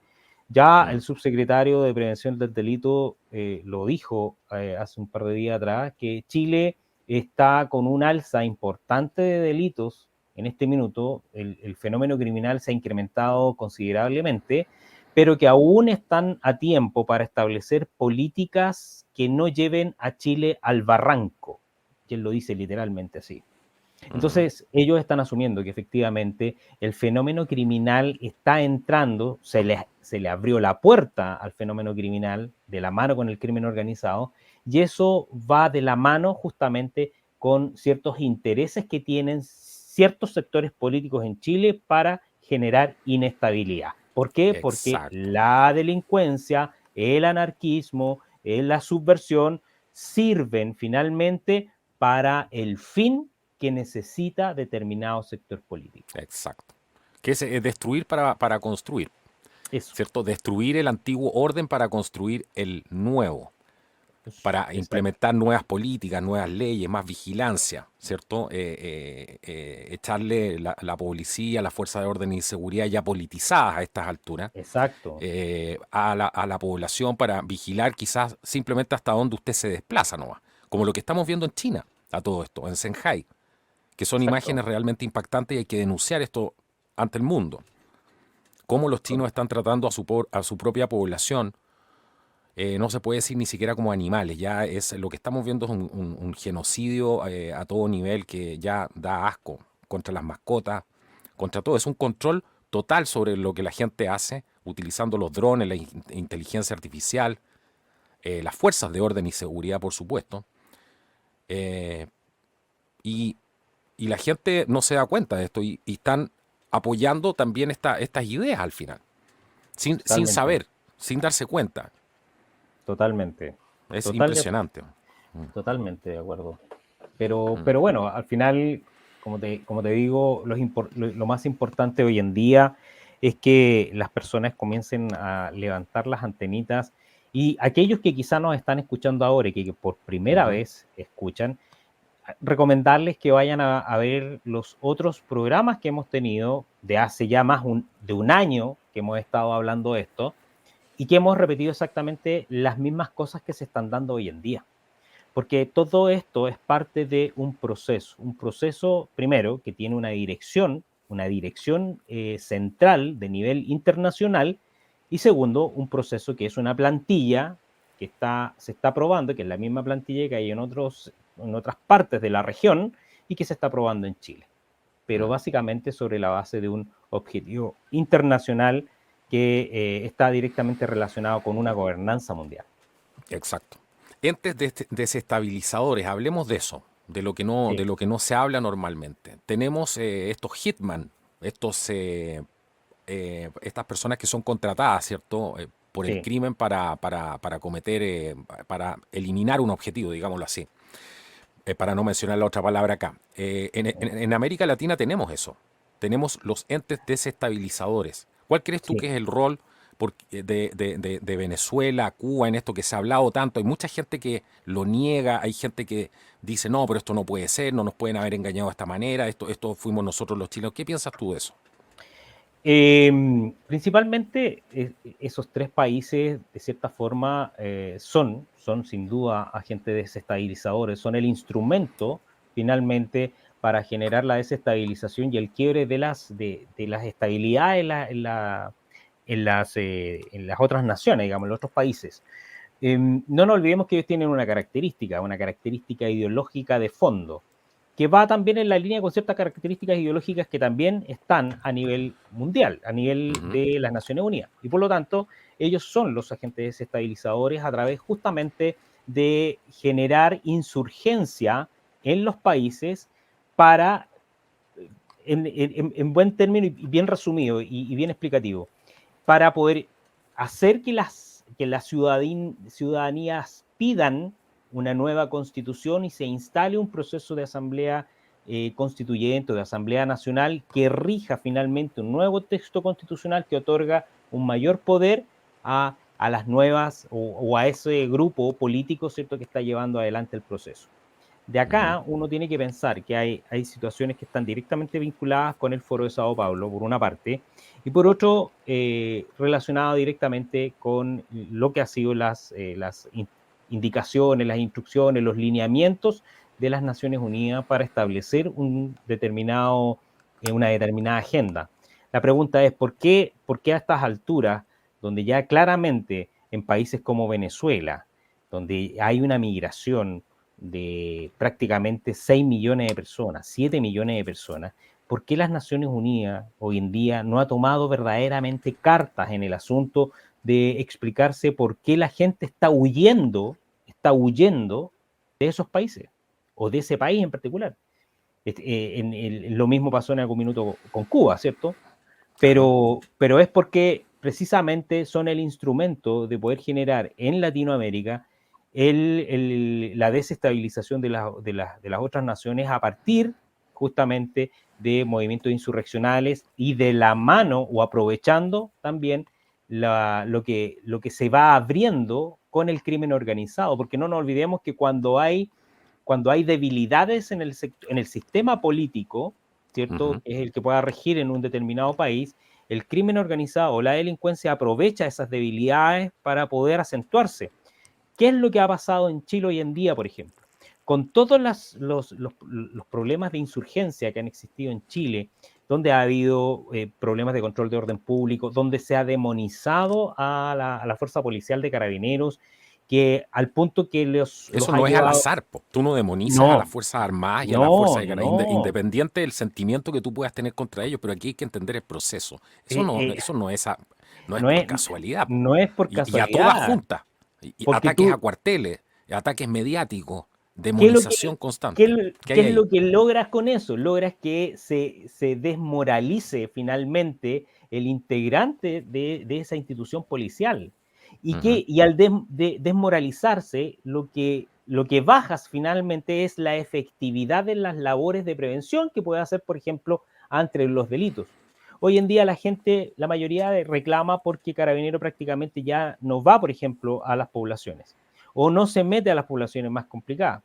Ya Mm. el subsecretario de Prevención del Delito lo dijo hace un par de días atrás, que Chile está con un alza importante de delitos en este minuto. El fenómeno criminal se ha incrementado considerablemente, pero que aún están a tiempo para establecer políticas que no lleven a Chile al barranco, quien lo dice literalmente así. Ujú. Entonces, ellos están asumiendo que efectivamente el fenómeno criminal está entrando, se le abrió la puerta al fenómeno criminal de la mano con el crimen organizado, y eso va de la mano justamente con ciertos intereses que tienen ciertos sectores políticos en Chile para generar inestabilidad. ¿Por qué? Porque Exacto, la delincuencia, el anarquismo, la subversión sirven finalmente para el fin que necesita determinado sector político. exacto. Que es destruir para construir, Eso, ¿cierto? Destruir el antiguo orden para construir el nuevo, eso, para exacto, implementar nuevas políticas, nuevas leyes, más vigilancia, ¿cierto? Echarle la policía, la fuerza de orden y seguridad ya politizadas a estas alturas, exacto, a la población para vigilar quizás simplemente hasta donde usted se desplaza nomás, como lo que estamos viendo en China, a todo esto, en Shanghai, que son exacto, imágenes realmente impactantes y hay que denunciar esto ante el mundo. Cómo los chinos están tratando a su propia población no se puede decir ni siquiera como animales, ya es lo que estamos viendo es un genocidio a todo nivel que ya da asco contra las mascotas, contra todo. Es un control total sobre lo que la gente hace, utilizando los drones, la inteligencia artificial, las fuerzas de orden y seguridad, por supuesto. eh, y, y la gente no se da cuenta de esto y están apoyando también estas ideas al final, sin Totalmente, saber, sin darse cuenta. totalmente. Es Total, impresionante. totalmente de acuerdo. Mm. Pero bueno, al final, como te digo, lo más importante hoy en día es que las personas comiencen a levantar las antenitas y aquellos que quizá nos están escuchando ahora y que por primera Ujú. vez escuchan, recomendarles que vayan a ver los otros programas que hemos tenido de hace ya de un año que hemos estado hablando de esto y que hemos repetido exactamente las mismas cosas que se están dando hoy en día. Porque todo esto es parte de un proceso primero que tiene una dirección central de nivel internacional, y segundo, un proceso que es una plantilla que se está probando, que es la misma plantilla que hay en otras partes de la región y que se está probando en Chile. Pero Mm. básicamente sobre la base de un objetivo internacional que está directamente relacionado con una gobernanza mundial. Exacto. Entes desestabilizadores, hablemos de eso, de Sí, lo que no se habla normalmente. Tenemos estos hitman, estas personas que son contratadas, ¿cierto? Por el sí, crimen para cometer, para eliminar un objetivo, digámoslo así, para no mencionar la otra palabra acá. En América Latina tenemos eso, tenemos los entes desestabilizadores. ¿Cuál crees tú sí. que es el rol de Venezuela, Cuba, en esto que se ha hablado tanto? Hay mucha gente que lo niega, hay gente que dice, no, pero esto no puede ser, no nos pueden haber engañado de esta manera, esto fuimos nosotros los chilenos. ¿Qué piensas tú de eso? Principalmente esos tres países, de cierta forma, son sin duda agentes desestabilizadores, son el instrumento finalmente para generar la desestabilización y el quiebre de las estabilidades en las otras naciones, digamos, en los otros países. No nos olvidemos que ellos tienen una característica ideológica de fondo, que va también en la línea con ciertas características ideológicas que también están a nivel mundial, a nivel Ujú. de las Naciones Unidas. Y por lo tanto, ellos son los agentes desestabilizadores a través justamente de generar insurgencia en los países para, en buen término y bien resumido y bien explicativo, para poder hacer que las ciudadanías pidan una nueva constitución y se instale un proceso de asamblea constituyente o de asamblea nacional que rija finalmente un nuevo texto constitucional que otorga un mayor poder a las nuevas o a ese grupo político, ¿cierto?, que está llevando adelante el proceso. De Ujú. acá uno tiene que pensar que hay situaciones que están directamente vinculadas con el Foro de Sao Paulo, por una parte, y por otro, relacionado directamente con lo que han sido las indicaciones, las instrucciones, los lineamientos de las Naciones Unidas para establecer una determinada agenda. La pregunta es, ¿por qué a estas alturas, donde ya claramente en países como Venezuela, donde hay una migración de prácticamente 6 millones de personas, 7 millones de personas, ¿por qué las Naciones Unidas hoy en día no ha tomado verdaderamente cartas en el asunto de explicarse por qué la gente está huyendo de esos países o de ese país en particular? Lo mismo pasó en algún minuto con Cuba, ¿cierto? Claro. Pero es porque precisamente son el instrumento de poder generar en Latinoamérica la desestabilización de las otras naciones a partir justamente de movimientos insurreccionales y de la mano o aprovechando también lo que se va abriendo con el crimen organizado, porque no nos olvidemos que cuando hay debilidades en el sistema político, ¿cierto?, Ujú. que es el que pueda regir en un determinado país, el crimen organizado o la delincuencia aprovecha esas debilidades para poder acentuarse. ¿Qué es lo que ha pasado en Chile hoy en día, por ejemplo? Con todos los problemas de insurgencia que han existido en Chile, donde ha habido problemas de control de orden público, donde se ha demonizado a la fuerza policial de Carabineros, que al punto que los Eso ha no es al llevado... azar, po. Tú no demonizas a las No, Fuerzas Armadas y a las no, Fuerzas de Carabineros, no. independiente del sentimiento que tú puedas tener contra ellos, pero aquí hay que entender el proceso. Eh, eh, Eso no es, no es no por es, casualidad, po. no es por Y a todas casualidad, juntas. Y porque ataques a tú, cuarteles, ataques mediáticos, ¿qué es lo que, demonización constante. ¿Qué qué hay es ahí? lo que logras con eso? Logras que se desmoralice finalmente el integrante de esa institución policial. Ujú. Y al desmoralizarse, lo que bajas finalmente es la efectividad de las labores de prevención que puede hacer, por ejemplo, ante los delitos. Hoy en día la gente, la mayoría reclama porque Carabinero prácticamente ya no va, por ejemplo, a las poblaciones o no se mete a las poblaciones más complicadas.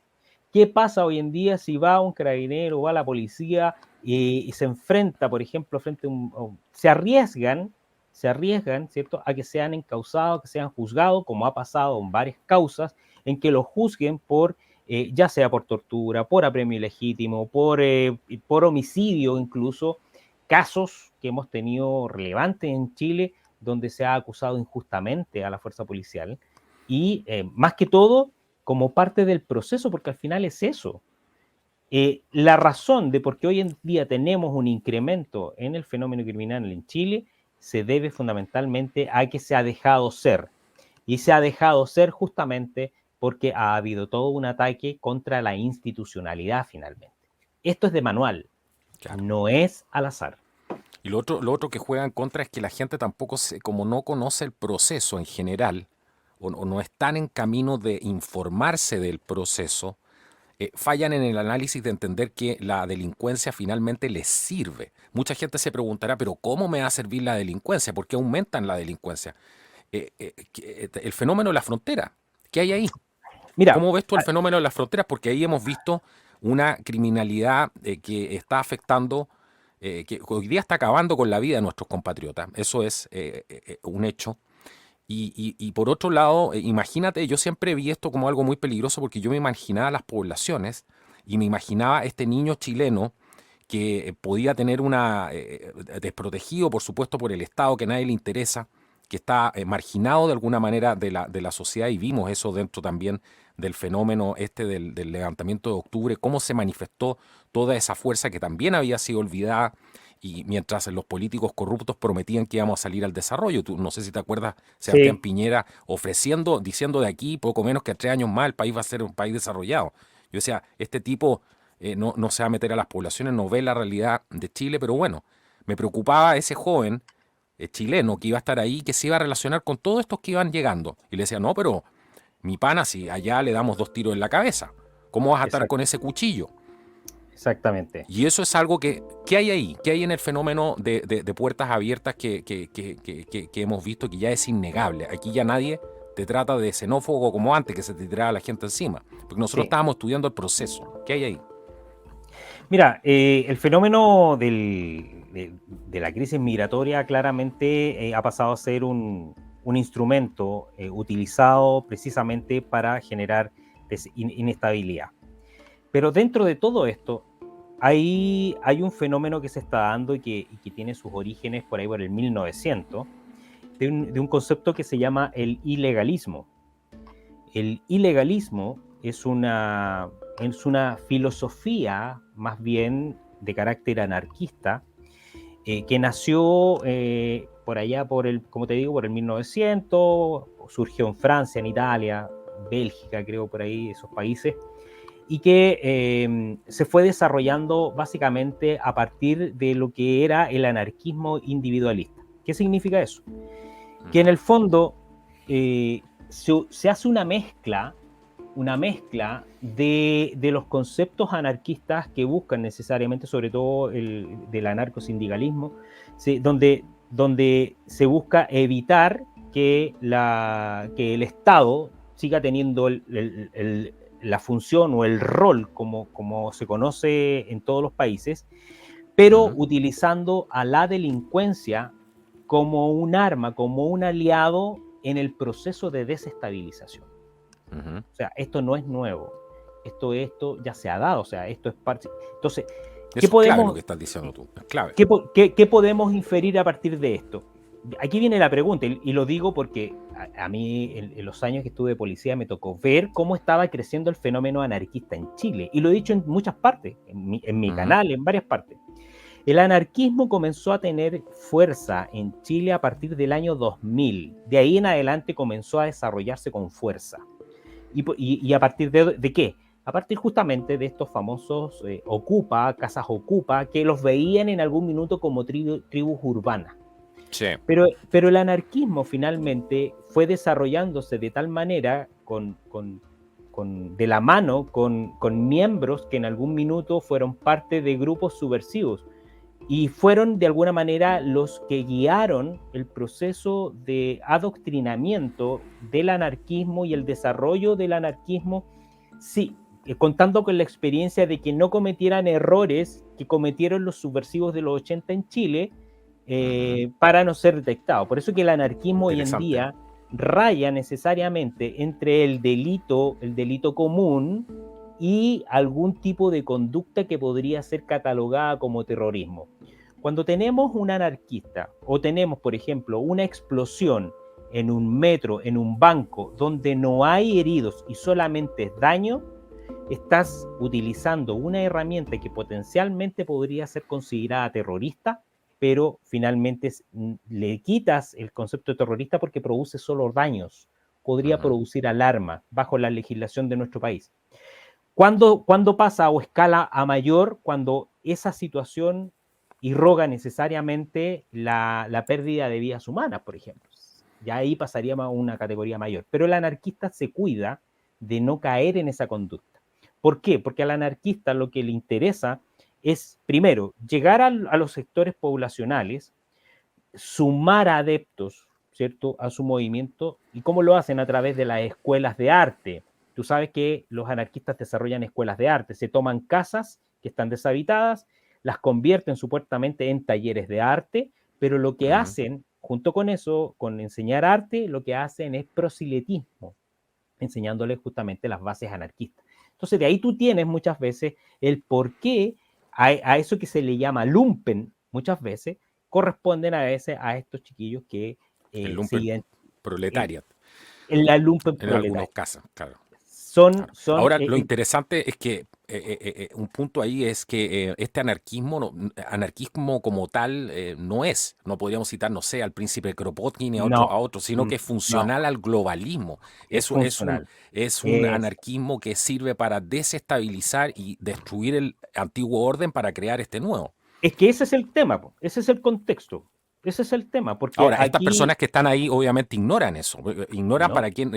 ¿Qué pasa hoy en día si va un carabinero o va la policía y se enfrenta, por ejemplo, frente a se arriesgan, ¿cierto?, a que sean encausados, que sean juzgados, como ha pasado en varias causas, en que los juzguen por, ya sea por tortura, por apremio ilegítimo, por homicidio incluso, casos que hemos tenido relevantes en Chile donde se ha acusado injustamente a la fuerza policial y más que todo como parte del proceso, porque al final es eso. La razón de por qué hoy en día tenemos un incremento en el fenómeno criminal en Chile se debe fundamentalmente a que se ha dejado ser. Y se ha dejado ser justamente porque ha habido todo un ataque contra la institucionalidad finalmente. Esto es de manual, Claro. no es al azar. Y lo otro que juega en contra es que la gente tampoco, como no conoce el proceso en general, o no están en camino de informarse del proceso, fallan en el análisis de entender que la delincuencia finalmente les sirve. Mucha gente se preguntará, pero ¿cómo me va a servir la delincuencia? ¿Por qué aumentan la delincuencia? El fenómeno de la frontera, ¿qué hay ahí? Mira, ¿Cómo ves tú el fenómeno de las fronteras? Porque ahí hemos visto una criminalidad que está afectando, que hoy día está acabando con la vida de nuestros compatriotas. Eso es un hecho. Y por otro lado, imagínate, yo siempre vi esto como algo muy peligroso porque yo me imaginaba las poblaciones y me imaginaba este niño chileno que podía tener una desprotegido, por supuesto, por el Estado, que a nadie le interesa, que está marginado de alguna manera de la sociedad, y vimos eso dentro también del fenómeno este del levantamiento de octubre, cómo se manifestó toda esa fuerza que también había sido olvidada, y mientras los políticos corruptos prometían que íbamos a salir al desarrollo. Tú, no sé si te acuerdas, Sebastián sí, Piñera ofreciendo, diciendo de aquí poco menos que a 3 años más el país va a ser un país desarrollado. Yo decía, este tipo no se va a meter a las poblaciones, no ve la realidad de Chile, pero bueno, me preocupaba ese joven chileno que iba a estar ahí, que se iba a relacionar con todos estos que iban llegando. Y le decía, no, pero mi pana, si allá le damos 2 tiros en la cabeza, ¿cómo vas a estar con ese cuchillo? exactamente. Y eso es algo ¿qué hay ahí? ¿Qué hay en el fenómeno de puertas abiertas que hemos visto que ya es innegable? Aquí ya nadie te trata de xenófobo como antes, que se te tiraba la gente encima. Porque nosotros Sí. estábamos estudiando el proceso. ¿Qué hay ahí? Mira, el fenómeno de la crisis migratoria claramente ha pasado a ser un instrumento utilizado precisamente para generar inestabilidad. Pero dentro de todo esto, hay un fenómeno que se está dando y que tiene sus orígenes por ahí por el 1900, de un concepto que se llama el ilegalismo. El ilegalismo es una filosofía más bien de carácter anarquista que nació por allá, como te digo, por el 1900, surgió en Francia, en Italia, Bélgica, creo, por ahí, esos países, y que se fue desarrollando básicamente a partir de lo que era el anarquismo individualista. ¿Qué significa eso? Que en el fondo se hace una mezcla de los conceptos anarquistas que buscan necesariamente, sobre todo del anarcosindicalismo, ¿sí? Donde se busca evitar que el Estado siga teniendo la función o el rol como se conoce en todos los países, pero Ujú, utilizando a la delincuencia como un arma, como un aliado en el proceso de desestabilización. ujú. O sea, esto no es nuevo. Esto ya se ha dado. O sea, esto es parte. Entonces, ¿Qué Eso es clave lo podemos, que estás diciendo tú, es clave. qué podemos inferir a partir de esto? Aquí viene la pregunta, y lo digo porque a mí en los años que estuve de policía me tocó ver cómo estaba creciendo el fenómeno anarquista en Chile, y lo he dicho en muchas partes, en mi Ujú, canal, en varias partes. El anarquismo comenzó a tener fuerza en Chile a partir del año 2000. De ahí en adelante comenzó a desarrollarse con fuerza. ¿Y a partir de qué? A partir justamente de estos famosos Ocupa, casas Ocupa, que los veían en algún minuto como tribus urbanas. sí, Pero el anarquismo finalmente fue desarrollándose de tal manera, de la mano, con miembros que en algún minuto fueron parte de grupos subversivos y fueron de alguna manera los que guiaron el proceso de adoctrinamiento del anarquismo y el desarrollo del anarquismo, sí, contando con la experiencia de que no cometieran errores que cometieron los subversivos de los 80 en Chile, ujú, para no ser detectado. Por eso que el anarquismo hoy en interesante. día raya necesariamente entre el delito común y algún tipo de conducta que podría ser catalogada como terrorismo. Cuando tenemos un anarquista o tenemos, por ejemplo, una explosión en un metro, en un banco, donde no hay heridos y solamente es daño, estás utilizando una herramienta que potencialmente podría ser considerada terrorista, pero finalmente le quitas el concepto de terrorista porque produce solo daños, podría Ujú. producir alarma bajo la legislación de nuestro país. ¿Cuándo pasa o escala a mayor? Cuando esa situación irroga necesariamente la pérdida de vidas humanas, por ejemplo. Ya ahí pasaríamos a una categoría mayor. Pero el anarquista se cuida de no caer en esa conducta. ¿Por qué? Porque al anarquista lo que le interesa es, primero, llegar a los sectores poblacionales, sumar adeptos, ¿cierto?, a su movimiento. ¿Y cómo lo hacen? A través de las escuelas de arte. Tú sabes que los anarquistas desarrollan escuelas de arte, se toman casas que están deshabitadas, las convierten supuestamente en talleres de arte, pero lo que Ujú. hacen, junto con eso, con enseñar arte, lo que hacen es proselitismo, enseñándoles justamente las bases anarquistas. Entonces, de ahí tú tienes muchas veces el por qué a eso que se le llama lumpen, muchas veces, corresponden a veces a estos chiquillos que El se lumpen en, proletariat, en la lumpen en algunos proletaria. casos, claro. Son, Claro. son Ahora, lo interesante es que un punto ahí es que este anarquismo, anarquismo como tal, no es. No podríamos citar, no sé, al príncipe Kropotkin y no, a otro, sino que es no, funcional al globalismo. es Eso funcional. es un Es, anarquismo que sirve para desestabilizar y destruir el antiguo orden para crear este nuevo. es que ese es el tema, ese es el contexto, ese es el tema, porque Ahora, estas aquí personas que están ahí obviamente ignoran eso, ignoran no, para quién,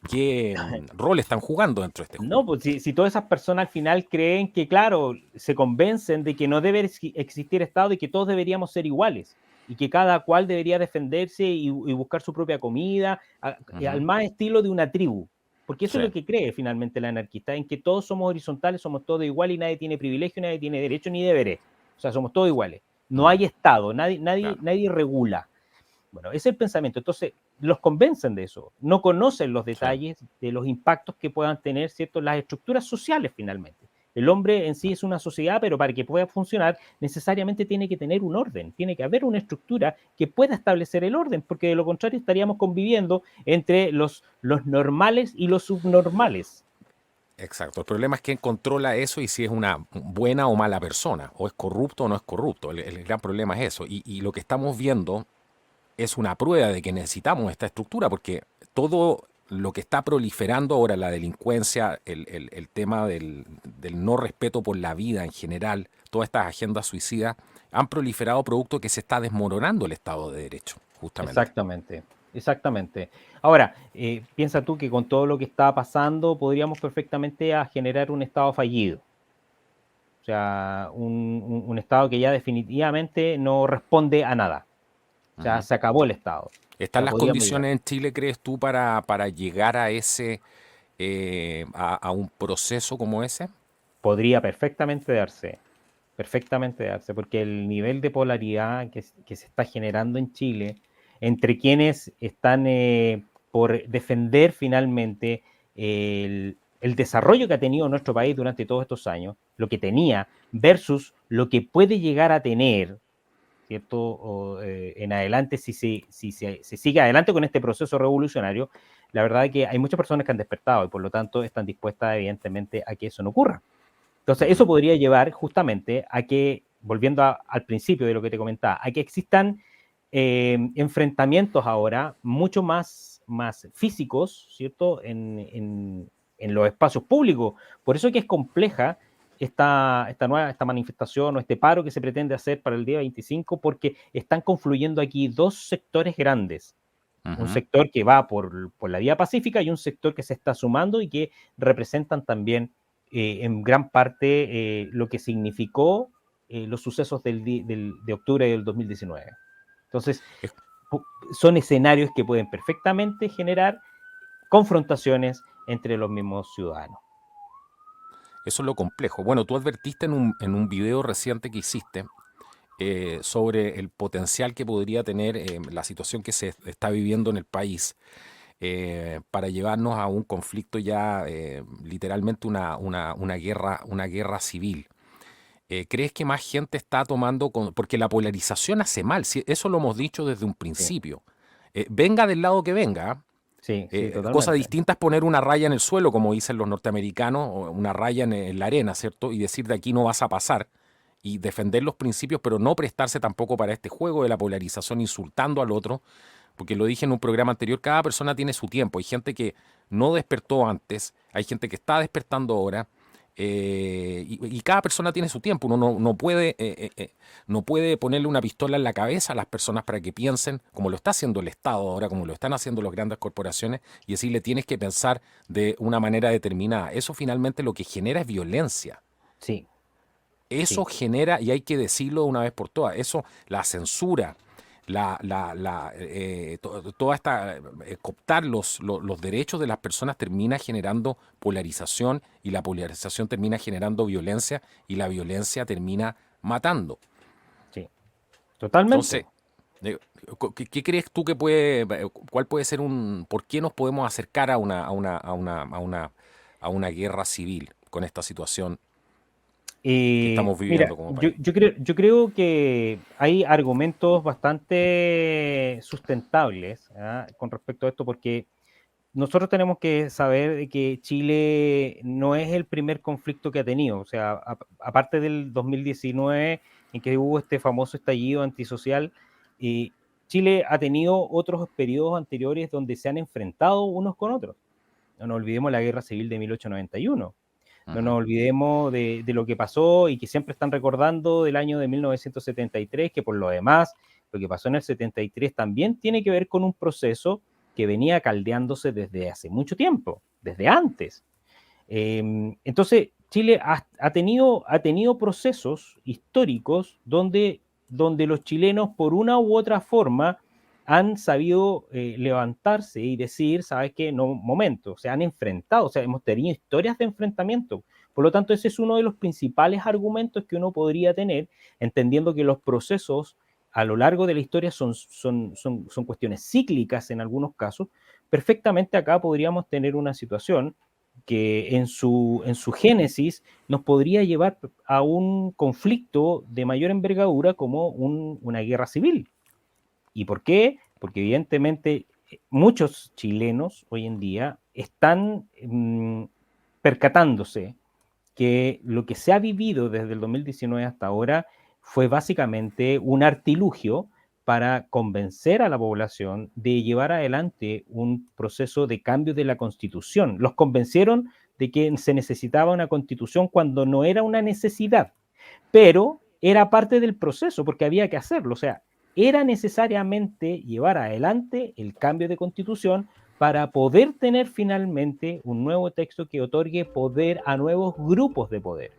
qué rol están jugando dentro de este no, juego. pues si todas esas personas al final creen que, claro, se convencen de que no debe existir Estado y que todos deberíamos ser iguales y que cada cual debería defenderse y buscar su propia comida, al Ujú. más estilo de una tribu. Porque eso es Sí. lo que cree finalmente el anarquista, en que todos somos horizontales, somos todos iguales y nadie tiene privilegio, nadie tiene derecho ni deberes. O sea, somos todos iguales. No Mm, hay Estado, nadie, claro. nadie regula. Bueno, ese es el pensamiento. Entonces, los convencen de eso. No conocen los Sí. detalles de los impactos que puedan tener, ¿cierto?, las estructuras sociales finalmente. El hombre en sí es una sociedad, pero para que pueda funcionar necesariamente tiene que tener un orden, tiene que haber una estructura que pueda establecer el orden, porque de lo contrario estaríamos conviviendo entre los normales y los subnormales. Exacto. El problema es quién controla eso y si es una buena o mala persona, o es corrupto o no es corrupto. El gran problema es eso. Y lo que estamos viendo es una prueba de que necesitamos esta estructura, porque todo lo que está proliferando ahora, la delincuencia, el tema del no respeto por la vida en general, todas estas agendas suicidas, han proliferado producto que se está desmoronando el Estado de Derecho, justamente. Exactamente, exactamente. Ahora, piensa tú que con todo lo que está pasando podríamos perfectamente generar un Estado fallido. O sea, un Estado que ya definitivamente no responde a nada. O sea, Ujú. se acabó el Estado. O ¿Están sea, las podríamos llegar. condiciones en Chile, crees tú, para llegar a ese, a un proceso como ese? Podría perfectamente darse, porque el nivel de polaridad que se está generando en Chile entre quienes están por defender finalmente el desarrollo que ha tenido nuestro país durante todos estos años, lo que tenía versus lo que puede llegar a tener, ¿cierto? En adelante, si se sigue adelante con este proceso revolucionario, la verdad es que hay muchas personas que han despertado y por lo tanto están dispuestas evidentemente a que eso no ocurra. Entonces, eso podría llevar justamente a que, volviendo al principio de lo que te comentaba, a que existan enfrentamientos ahora mucho más físicos, ¿cierto? En los espacios públicos. Por eso es que es compleja esta manifestación o este paro que se pretende hacer para el día 25, porque están confluyendo aquí dos sectores grandes. Un sector que va por la vía pacífica y un sector que se está sumando y que representan también en gran parte lo que significó los sucesos de octubre del 2019. Entonces, Es- son escenarios que pueden perfectamente generar confrontaciones entre los mismos ciudadanos. Eso es lo complejo. Bueno, tú advertiste en un video reciente que hiciste sobre el potencial que podría tener la situación que se está viviendo en el país para llevarnos a un conflicto ya literalmente una guerra civil. ¿Crees que más gente está tomando, porque la polarización hace mal, eso lo hemos dicho desde un Sí, principio? Venga del lado que venga, sí, sí, cosa totalmente. distinta es poner una raya en el suelo, como dicen los norteamericanos, o una raya en la arena, ¿cierto? Y decir de aquí no vas a pasar y defender los principios, pero no prestarse tampoco para este juego de la polarización insultando al otro, porque lo dije en un programa anterior, cada persona tiene su tiempo. Hay gente que no despertó antes, hay gente que está despertando ahora, y cada persona tiene su tiempo. Uno no puede ponerle una pistola en la cabeza a las personas para que piensen, como lo está haciendo el Estado ahora, como lo están haciendo las grandes corporaciones, y decirle tienes que pensar de una manera determinada. Eso finalmente lo que genera es violencia. Sí, Eso sí, genera, y hay que decirlo de una vez por todas, eso, la censura, toda esta, cooptar los derechos de las personas termina generando polarización y la polarización termina generando violencia y la violencia termina matando. sí, totalmente. Entonces, eh, ¿qué crees tú cuál puede ser por qué nos podemos acercar a una guerra civil con esta situación que estamos Mira, viviendo como yo, país? yo creo que hay argumentos bastante sustentables, ¿ah? Con respecto a esto, porque nosotros tenemos que saber de que Chile no es el primer conflicto que ha tenido. O sea, aparte del 2019, en que hubo este famoso estallido antisocial, eh, Chile ha tenido otros periodos anteriores donde se han enfrentado unos con otros. No nos olvidemos la Guerra Civil de 1891. No Ujú. nos olvidemos de lo que pasó y que siempre están recordando del año de 1973, que por lo demás, lo que pasó en el 73 también tiene que ver con un proceso que venía caldeándose desde hace mucho tiempo, desde antes. Entonces, Chile ha tenido procesos históricos donde los chilenos, por una u otra forma, han sabido levantarse y decir, ¿sabes qué? No, momento, se han enfrentado, o sea, hemos tenido historias de enfrentamiento. Por lo tanto, ese es uno de los principales argumentos que uno podría tener, entendiendo que los procesos a lo largo de la historia son cuestiones cíclicas en algunos casos. Perfectamente acá podríamos tener una situación que en su génesis nos podría llevar a un conflicto de mayor envergadura como una guerra civil. ¿Y por qué? Porque evidentemente muchos chilenos hoy en día están percatándose que lo que se ha vivido desde el 2019 hasta ahora fue básicamente un artilugio para convencer a la población de llevar adelante un proceso de cambio de la constitución. Los convencieron de que se necesitaba una constitución cuando no era una necesidad, pero era parte del proceso porque había que hacerlo. O sea, era necesariamente llevar adelante el cambio de constitución para poder tener finalmente un nuevo texto que otorgue poder a nuevos grupos de poder.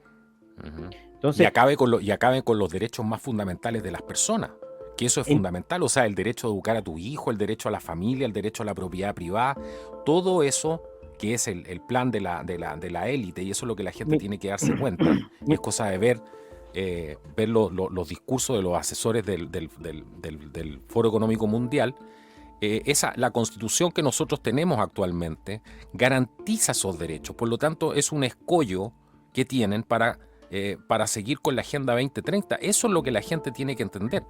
Ujú. Y Entonces, acabe con los derechos más fundamentales de las personas, que eso es en, fundamental, o sea, el derecho a educar a tu hijo, el derecho a la familia, el derecho a la propiedad privada, todo eso que es el plan de la élite, y eso es lo que la gente mi, tiene que darse cuenta, y mi, es cosa de ver los discursos de los asesores del Foro Económico Mundial, la constitución que nosotros tenemos actualmente garantiza esos derechos. Por lo tanto, es un escollo que tienen para seguir con la Agenda 2030. Eso es lo que la gente tiene que entender.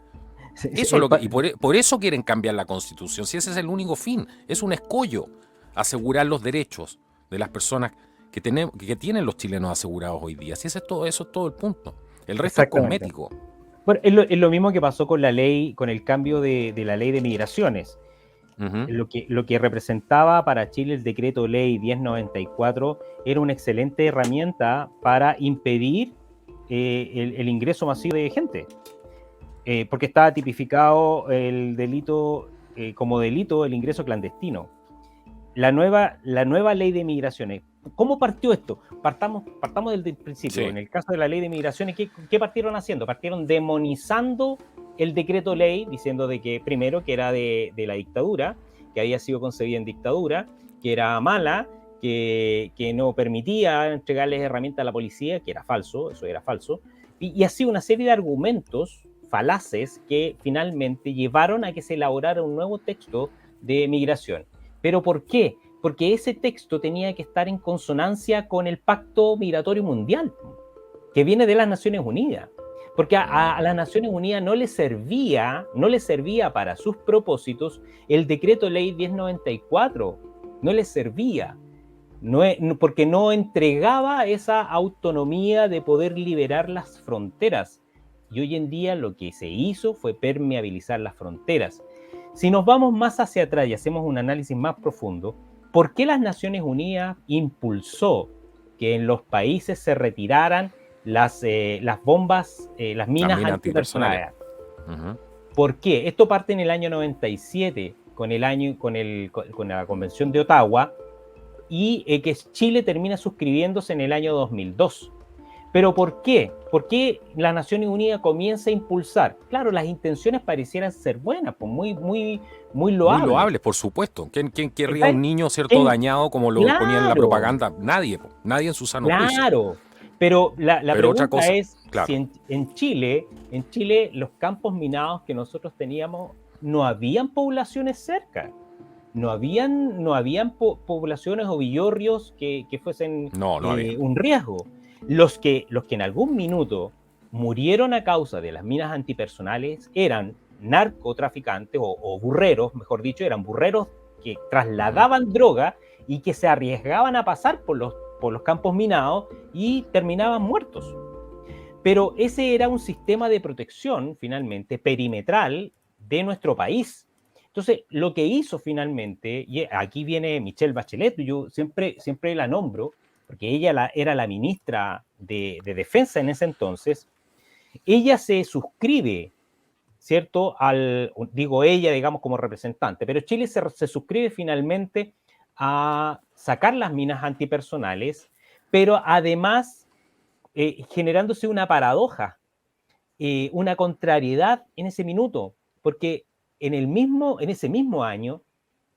Eso es lo que, y por eso quieren cambiar la constitución. Si ese es el único fin, es un escollo asegurar los derechos de las personas que tienen los chilenos asegurados hoy día. Si ese es todo, eso es todo el punto. El resto es cosmético. Bueno, es lo mismo que pasó con la ley, con el cambio de la ley de migraciones. Lo que representaba para Chile el decreto ley 1094 era una excelente herramienta para impedir el ingreso masivo de gente, porque estaba tipificado el delito como delito el ingreso clandestino. La nueva ley de migraciones. ¿Cómo partió esto? Partamos desde el principio. Sí. En el caso de la ley de migraciones, ¿qué partieron haciendo? Partieron demonizando el decreto ley, diciendo de que primero que era de la dictadura, que había sido concebida en dictadura, que era mala, que no permitía entregarles herramientas a la policía, que era falso, eso era falso, y así una serie de argumentos falaces que finalmente llevaron a que se elaborara un nuevo texto de migración. ¿Pero por qué? Porque ese texto tenía que estar en consonancia con el Pacto Migratorio Mundial, que viene de las Naciones Unidas. Porque a las Naciones Unidas no le servía para sus propósitos el decreto ley 1094, no les servía, porque no entregaba esa autonomía de poder liberar las fronteras. Y hoy en día lo que se hizo fue permeabilizar las fronteras. Si nos vamos más hacia atrás y hacemos un análisis más profundo, ¿por qué las Naciones Unidas impulsó que en los países se retiraran las bombas, las minas antipersonales? ¿Por qué? Esto parte en el año 97 con la Convención de Ottawa y que Chile termina suscribiéndose en el año 2002. ¿Pero por qué? ¿Por qué la Naciones Unidas comienza a impulsar? Claro, las intenciones parecieran ser buenas, pues muy loables. Muy loables, por supuesto. ¿Quién querría un niño, cierto, dañado como lo ponían en la propaganda? Nadie en su sano juicio. Claro, pero la pregunta es, claro, si en Chile los campos minados que nosotros teníamos, no habían poblaciones cerca. No habían poblaciones o villorrios que fuesen un riesgo. Los que en algún minuto murieron a causa de las minas antipersonales eran narcotraficantes o burreros, mejor dicho, eran burreros que trasladaban droga y que se arriesgaban a pasar por los campos minados y terminaban muertos. Pero ese era un sistema de protección, finalmente, perimetral de nuestro país. Entonces, lo que hizo finalmente, y aquí viene Michelle Bachelet, yo siempre la nombro, porque ella era la ministra de Defensa en ese entonces, ella se suscribe, ¿cierto? Digo ella, digamos, como representante, pero Chile se suscribe finalmente a sacar las minas antipersonales, pero además generándose una paradoja, una contrariedad en ese minuto, porque en ese mismo año,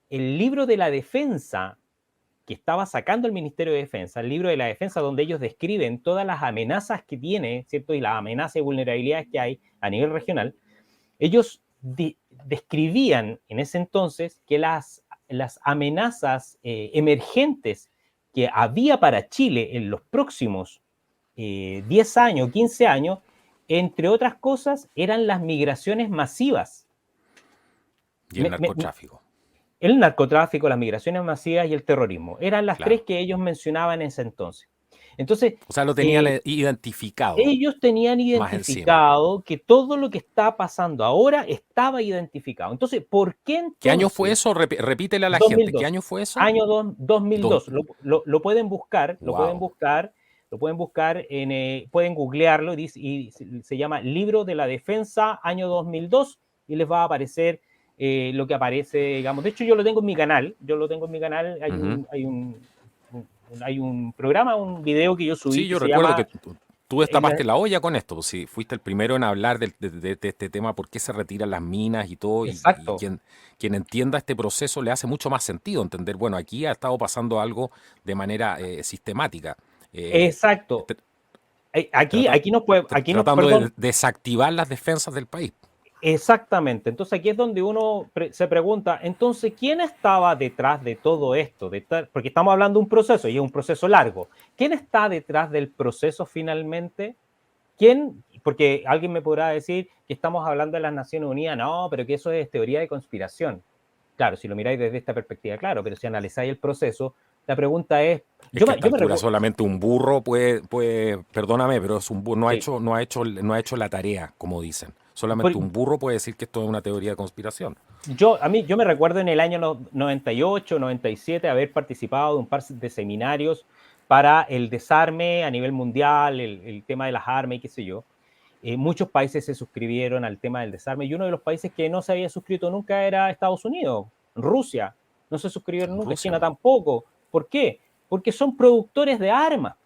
el libro de la defensa que estaba sacando el Ministerio de Defensa, el libro de la defensa donde ellos describen todas las amenazas que tiene, ¿cierto? Y las amenazas y vulnerabilidades que hay a nivel regional, ellos describían en ese entonces que las amenazas emergentes que había para Chile en los próximos 10 años, 15 años, entre otras cosas, eran las migraciones masivas. Y el narcotráfico. El narcotráfico, las migraciones masivas y el terrorismo. Eran las tres que ellos mencionaban en ese entonces. Entonces, o sea, lo tenían identificado. Ellos tenían identificado que todo lo que está pasando ahora estaba identificado. Entonces, ¿por qué entonces? ¿Qué año fue eso? Repítele a la 2002. Gente. ¿Qué año fue eso? Año 2002. Lo pueden buscar, wow. Pueden googlearlo y se llama Libro de la Defensa, año 2002, y les va a aparecer lo que aparece, digamos. De hecho, yo lo tengo en mi canal. Hay un programa, un video que yo subí. Sí, yo recuerdo que tú destapaste la olla con esto. Pues, sí, fuiste el primero en hablar de este tema, por qué se retiran las minas y todo. Exacto. Y quien entienda este proceso le hace mucho más sentido entender, bueno, aquí ha estado pasando algo de manera sistemática. Exacto. Aquí nos puede... Tratando de desactivar las defensas del país. Exactamente. Entonces aquí es donde uno se pregunta, entonces, ¿quién estaba detrás de todo esto? Porque estamos hablando de un proceso y es un proceso largo. ¿Quién está detrás del proceso finalmente? ¿Quién? Porque alguien me podrá decir que estamos hablando de las Naciones Unidas. No, pero que eso es teoría de conspiración. Claro, si lo miráis desde esta perspectiva, claro, pero si analizáis el proceso, la pregunta es, Es que a esta yo me altura recuerdo, solamente un burro puede, perdóname, pero es un burro, sí, no ha hecho la tarea, como dicen. Solamente un burro puede decir que esto es una teoría de conspiración. yo me recuerdo en el año 98, 97 haber participado de un par de seminarios para el desarme a nivel mundial, el tema de las armas y qué sé yo. Muchos países se suscribieron al tema del desarme y uno de los países que no se había suscrito nunca era Estados Unidos, Rusia. No se suscribieron En nunca, Rusia, China ¿no? tampoco. ¿Por qué? Porque son productores de armas.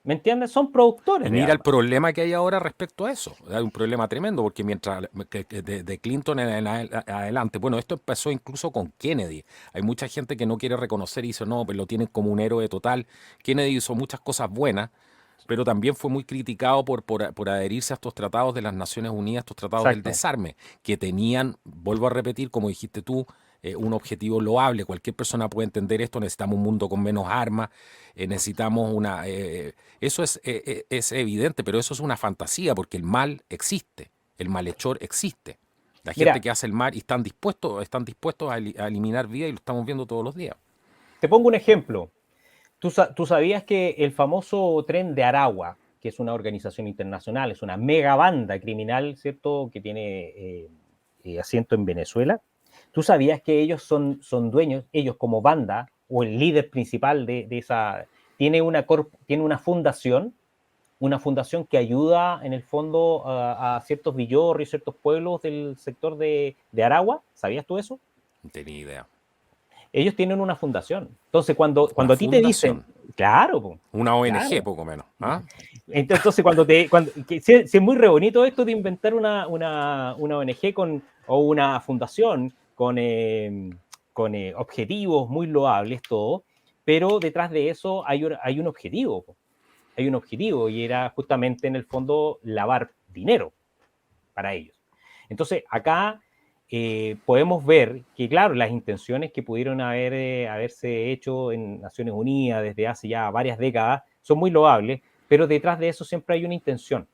¿Me entiendes? Son productores de Mira el armas. problema que hay ahora respecto a eso. Hay un problema tremendo porque mientras de Clinton adelante, bueno, esto empezó incluso con Kennedy. Hay mucha gente que no quiere reconocer y dice, no, pues lo tienen como un héroe total. Kennedy hizo muchas cosas buenas, pero también fue muy criticado por adherirse a estos tratados de las Naciones Unidas, estos tratados del Exacto, desarme, que tenían, vuelvo a repetir, como dijiste tú, un objetivo loable. Cualquier persona puede entender esto. Necesitamos un mundo con menos armas, necesitamos una... es evidente, pero eso es una fantasía porque el mal existe, el malhechor existe. La gente mira, que hace el mal y están dispuestos a eliminar vida y lo estamos viendo todos los días. te pongo un ejemplo. ¿Tú sabías que el famoso tren de Aragua, que es una organización internacional, es una mega banda criminal, ¿cierto?, que tiene asiento en Venezuela? ¿Tú sabías que ellos son dueños, ellos como banda, o el líder principal de esa, tiene una fundación que ayuda en el fondo a ciertos villorrios, ciertos pueblos del sector de Aragua? ¿Sabías tú eso? No tenía idea. Ellos tienen una fundación. Entonces, Una cuando a ti te dicen, fundación, claro, po, una ONG claro. poco menos. ¿Ah? Entonces, si es muy re bonito esto de inventar una ONG o una fundación con objetivos muy loables, todo, pero detrás de eso hay un objetivo, hay un objetivo y era justamente en el fondo lavar dinero para ellos. Entonces, acá podemos ver que, claro, las intenciones que pudieron haberse hecho en Naciones Unidas desde hace ya varias décadas son muy loables, pero detrás de eso siempre hay una intención.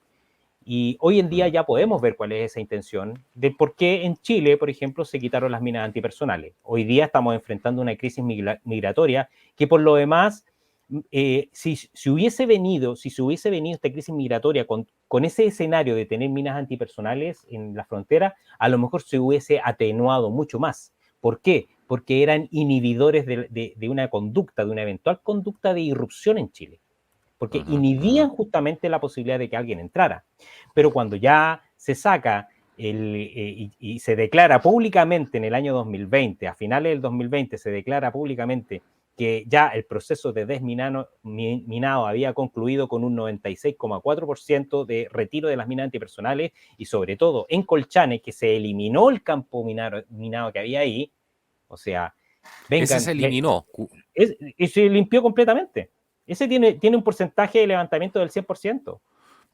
Y hoy en día Mm. ya podemos ver cuál es esa intención de por qué en Chile, por ejemplo, se quitaron las minas antipersonales. Hoy día estamos enfrentando una crisis migratoria que por lo demás, si se hubiese venido esta crisis migratoria con ese escenario de tener minas antipersonales en la frontera, a lo mejor se hubiese atenuado mucho más. ¿Por qué? Porque eran inhibidores de una conducta, de una eventual conducta de irrupción en Chile, porque Ujú, ujú. inhibían justamente la posibilidad de que alguien entrara. Pero cuando ya se saca y se declara públicamente en el año 2020, a finales del 2020 se declara públicamente que ya el proceso de desminado había concluido con un 96,4% de retiro de las minas antipersonales y sobre todo en Colchane, que se eliminó el campo minado que había ahí, o sea, Ese se vengan, eliminó. y se limpió completamente. Ese tiene un porcentaje de levantamiento del 100%.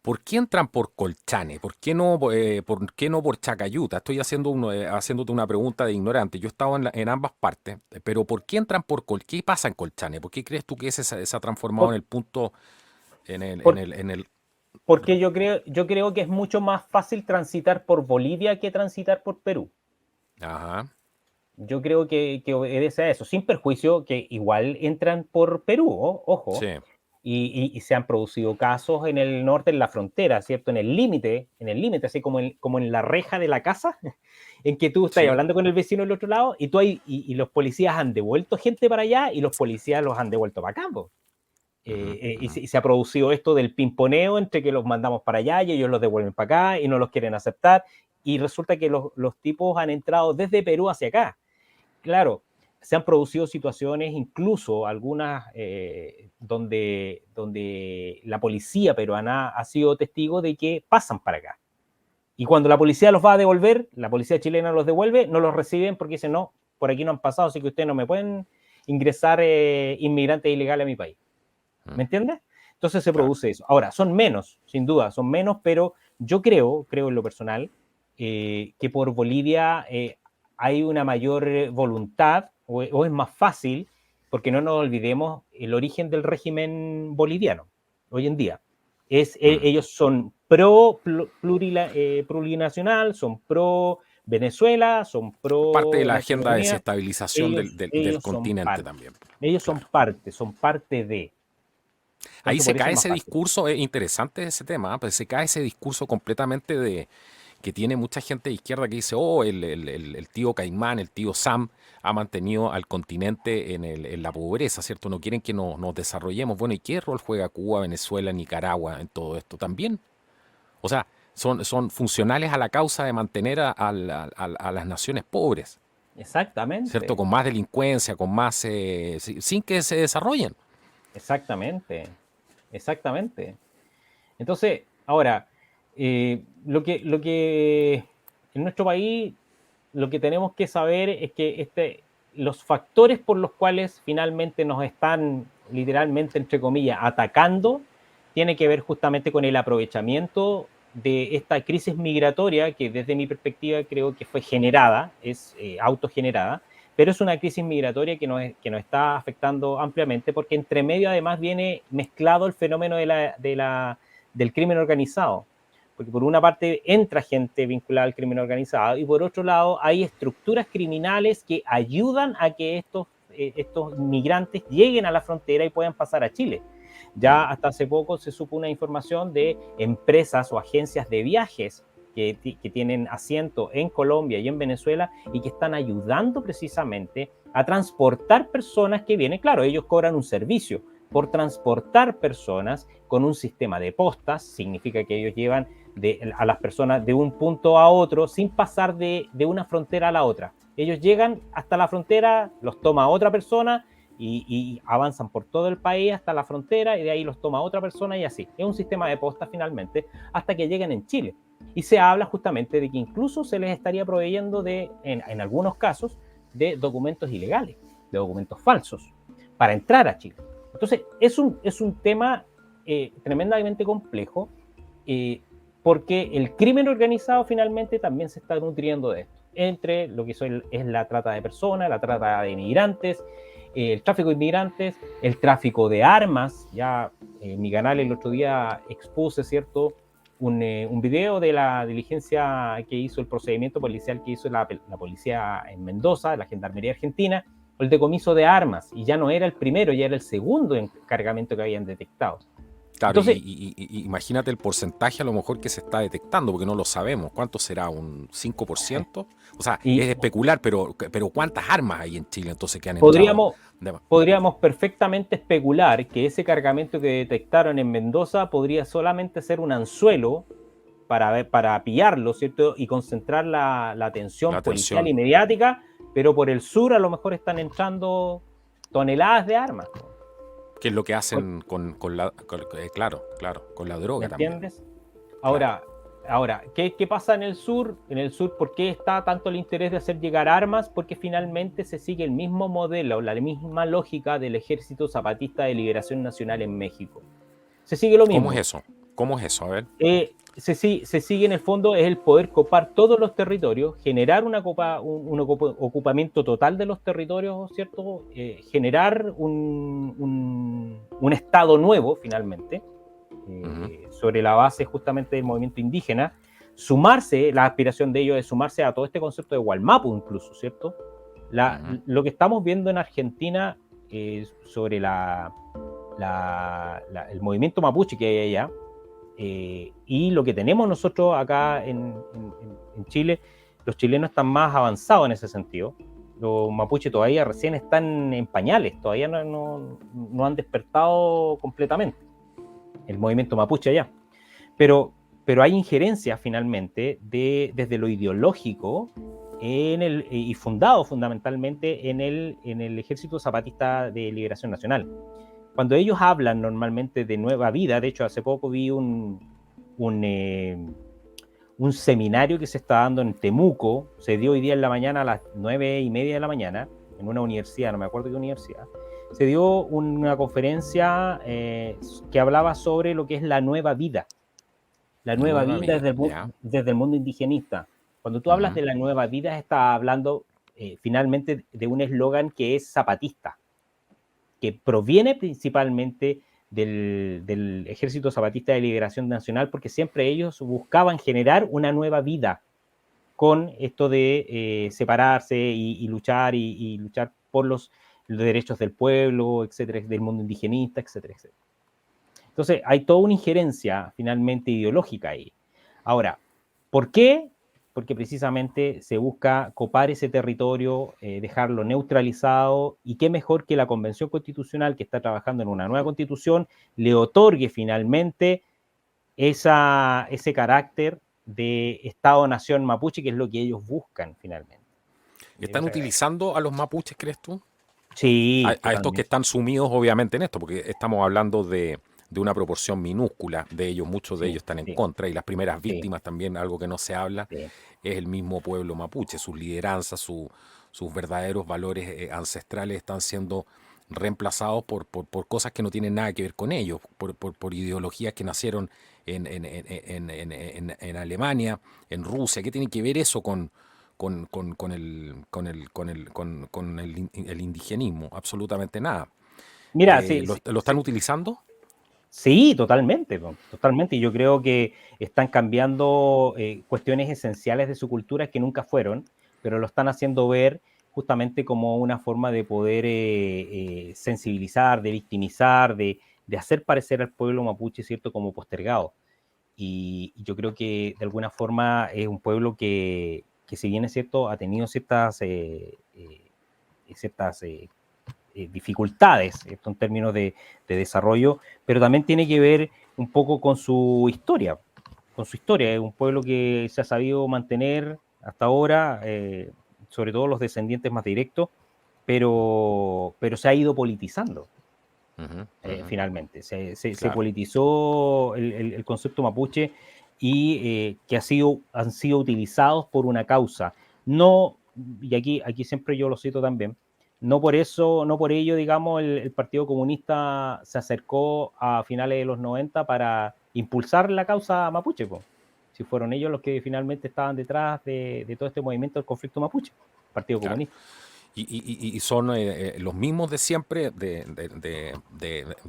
¿Por qué entran por Colchane? ¿Por qué no por Chacayuta? Estoy haciéndote una pregunta de ignorante. Yo he estado en ambas partes, pero ¿por qué entran por Colchane? ¿Qué pasa en Colchane? ¿Por qué crees tú que ese se ha transformado en Por, el punto, por, en el... porque yo creo que es mucho más fácil transitar por Bolivia que transitar por Perú. Ajá, Yo creo que obedece a eso, sin perjuicio que igual entran por Perú, ojo, sí, y se han producido casos en el norte, en la frontera, ¿cierto? En el límite, así como en la reja de la casa, en que tú estás sí. hablando con el vecino del otro lado y los policías han devuelto gente para allá y los policías los han devuelto para acá, po. Ujú, ujú. Y se ha producido esto del pimponeo entre que los mandamos para allá y ellos los devuelven para acá y no los quieren aceptar. Y resulta que los tipos han entrado desde Perú hacia acá. Claro, se han producido situaciones, incluso algunas, donde la policía peruana ha sido testigo de que pasan para acá. Y cuando la policía los va a devolver, la policía chilena los devuelve, no los reciben porque dicen, no, por aquí no han pasado, así que ustedes no me pueden ingresar inmigrantes ilegales a mi país. Mm, ¿Me entiendes? Entonces se claro. produce eso. Ahora, son menos, sin duda, son menos, pero yo creo en lo personal, que por Bolivia hay una mayor voluntad o es más fácil, porque no nos olvidemos el origen del régimen boliviano hoy en día. Ellos son plurinacional, son pro Venezuela, son Parte de pro la Naciones agenda de Unidas. desestabilización del Ellos son continente parte. también. Ellos Claro. son parte de. Ahí Entonces, se por eso cae es más ese fácil. discurso, es interesante ese tema, pues se cae ese discurso completamente de que tiene mucha gente de izquierda que dice, oh, el tío Caimán, el tío Sam ha mantenido al continente en la pobreza, ¿cierto? No quieren que nos desarrollemos. Bueno, ¿y qué rol juega Cuba, Venezuela, Nicaragua en todo esto? También. O sea, son funcionales a la causa de mantener a las naciones pobres, ¿cierto? Exactamente, Con más delincuencia, con más... sin que se desarrollen. exactamente, exactamente. Entonces, ahora, lo que en nuestro país, lo que tenemos que saber es que los factores por los cuales finalmente nos están literalmente, entre comillas, atacando, tiene que ver justamente con el aprovechamiento de esta crisis migratoria que desde mi perspectiva creo que fue generada, es autogenerada, pero es una crisis migratoria que nos está afectando ampliamente porque entre medio además viene mezclado el fenómeno del crimen organizado. Porque por una parte entra gente vinculada al crimen organizado y por otro lado hay estructuras criminales que ayudan a que estos migrantes lleguen a la frontera y puedan pasar a Chile. Ya hasta hace poco se supo una información de empresas o agencias de viajes que tienen asiento en Colombia y en Venezuela y que están ayudando precisamente a transportar personas que vienen. Claro, ellos cobran un servicio por transportar personas con un sistema de postas, significa que ellos llevan a las personas de un punto a otro sin pasar de una frontera a la otra. Ellos llegan hasta la frontera, los toma otra persona y avanzan por todo el país hasta la frontera y de ahí los toma otra persona y así. Es un sistema de postas finalmente hasta que lleguen en Chile. Y se habla justamente de que incluso se les estaría proveyendo en algunos casos, de documentos ilegales, de documentos falsos, para entrar a Chile. Entonces, es un tema tremendamente complejo, porque el crimen organizado finalmente también se está nutriendo de esto, entre lo que es la trata de personas, la trata de inmigrantes, el tráfico de inmigrantes, el tráfico de armas. Ya en mi canal el otro día expuse, ¿cierto?, un video de la diligencia que hizo, el procedimiento policial que hizo la policía en Mendoza, la Gendarmería Argentina, el decomiso de armas, y ya no era el primero, ya era el segundo encargamento que habían detectado. Claro, Entonces, imagínate el porcentaje a lo mejor que se está detectando, porque no lo sabemos. ¿Cuánto será? ¿Un 5%? O sea, es y especular, pero ¿cuántas armas hay en Chile entonces que han entrado? podríamos, podríamos perfectamente especular que ese cargamento que detectaron en Mendoza podría solamente ser un anzuelo para pillarlo, ¿cierto? Y concentrar la atención La policial atención, y mediática, pero por el sur a lo mejor están entrando toneladas de armas. que es lo que hacen claro, con la ¿Me droga también. entiendes? Claro. Ahora, ¿qué pasa en el sur? En el sur, ¿por qué está tanto el interés de hacer llegar armas? Porque finalmente se sigue el mismo modelo, la misma lógica del Ejército Zapatista de Liberación Nacional en México. Se sigue lo ¿Cómo es mismo. eso? ¿Cómo es eso? A ver. Se sigue en el fondo, es el poder copar todos los territorios, generar un ocupamiento total de los territorios, ¿cierto? Generar un Estado nuevo, finalmente, sobre la base justamente del movimiento indígena, sumarse, la aspiración de ellos es sumarse a todo este concepto de Gualmapu incluso, ¿cierto? Lo que estamos viendo en Argentina sobre el movimiento mapuche que hay allá, y lo que tenemos nosotros acá en Chile, los chilenos están más avanzados en ese sentido. Los mapuches todavía recién están en pañales, todavía no han despertado completamente el movimiento mapuche allá. Pero hay injerencia finalmente desde lo ideológico y fundado fundamentalmente en el Ejército Zapatista de Liberación Nacional. Cuando ellos hablan normalmente de nueva vida, de hecho hace poco vi un seminario que se está dando en Temuco, se dio hoy día en la mañana a las 9:30 de la mañana, en una universidad, no me acuerdo qué universidad, se dio una conferencia que hablaba sobre lo que es la nueva vida. La nueva vida desde el mundo indigenista. Cuando tú hablas Ujú. de la nueva vida, estás hablando finalmente de un eslogan que es zapatista, que proviene principalmente del Ejército Zapatista de Liberación Nacional, porque siempre ellos buscaban generar una nueva vida con esto de separarse y luchar y luchar por los derechos del pueblo, etcétera, del mundo indigenista, etcétera, etcétera. Entonces, hay toda una injerencia finalmente ideológica ahí. Ahora, ¿por qué? Porque precisamente se busca copar ese territorio, dejarlo neutralizado, y qué mejor que la Convención Constitucional, que está trabajando en una nueva constitución, le otorgue finalmente ese carácter de Estado-Nación mapuche, que es lo que ellos buscan finalmente. ¿Están utilizando a los mapuches, crees tú? Sí, A estos que totalmente. están sumidos obviamente en esto, porque estamos hablando de una proporción minúscula de ellos, muchos de ellos Sí, están en sí, contra, y las primeras sí, víctimas también, algo que no se habla, sí. es el mismo pueblo mapuche, sus lideranzas, sus verdaderos valores ancestrales están siendo reemplazados por cosas que no tienen nada que ver con ellos, por ideologías que nacieron en Alemania, en Rusia. ¿Qué tiene que ver eso con el indigenismo? Absolutamente nada. Mira, sí, sí, ¿Lo están sí. utilizando? Sí, totalmente, totalmente. Y yo creo que están cambiando cuestiones esenciales de su cultura que nunca fueron, pero lo están haciendo ver justamente como una forma de poder sensibilizar, de victimizar, de hacer parecer al pueblo mapuche, ¿cierto?, como postergado. Y yo creo que de alguna forma es un pueblo que si bien es cierto, ha tenido ciertas dificultades, esto en términos de desarrollo, pero también tiene que ver un poco con su historia. Con su historia, es un pueblo que se ha sabido mantener hasta ahora, sobre todo los descendientes más directos, pero se ha ido politizando. Ujú, ujú. Finalmente. Se Claro. politizó el concepto mapuche, y que han sido utilizados por una causa. No, y aquí siempre yo lo cito también, no por eso, no por ello, digamos, el Partido Comunista se acercó a finales de los 90 para impulsar la causa mapuche, po. Si fueron ellos los que finalmente estaban detrás de todo este movimiento del conflicto mapuche, Partido Claro. Comunista. Y son los mismos de siempre de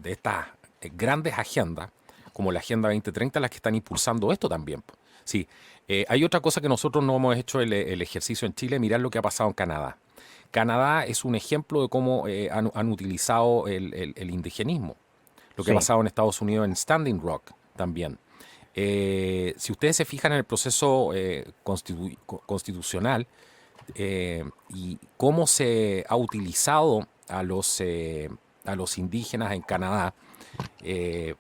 estas grandes agendas, como la Agenda 2030, las que están impulsando esto también, po. Sí, hay otra cosa que nosotros no hemos hecho el ejercicio en Chile, mirar lo que ha pasado en Canadá. Canadá es un ejemplo de cómo han utilizado el indigenismo, lo que ha Sí, pasado en Estados Unidos en Standing Rock también. Si ustedes se fijan en el proceso constitucional, y cómo se ha utilizado a los indígenas en Canadá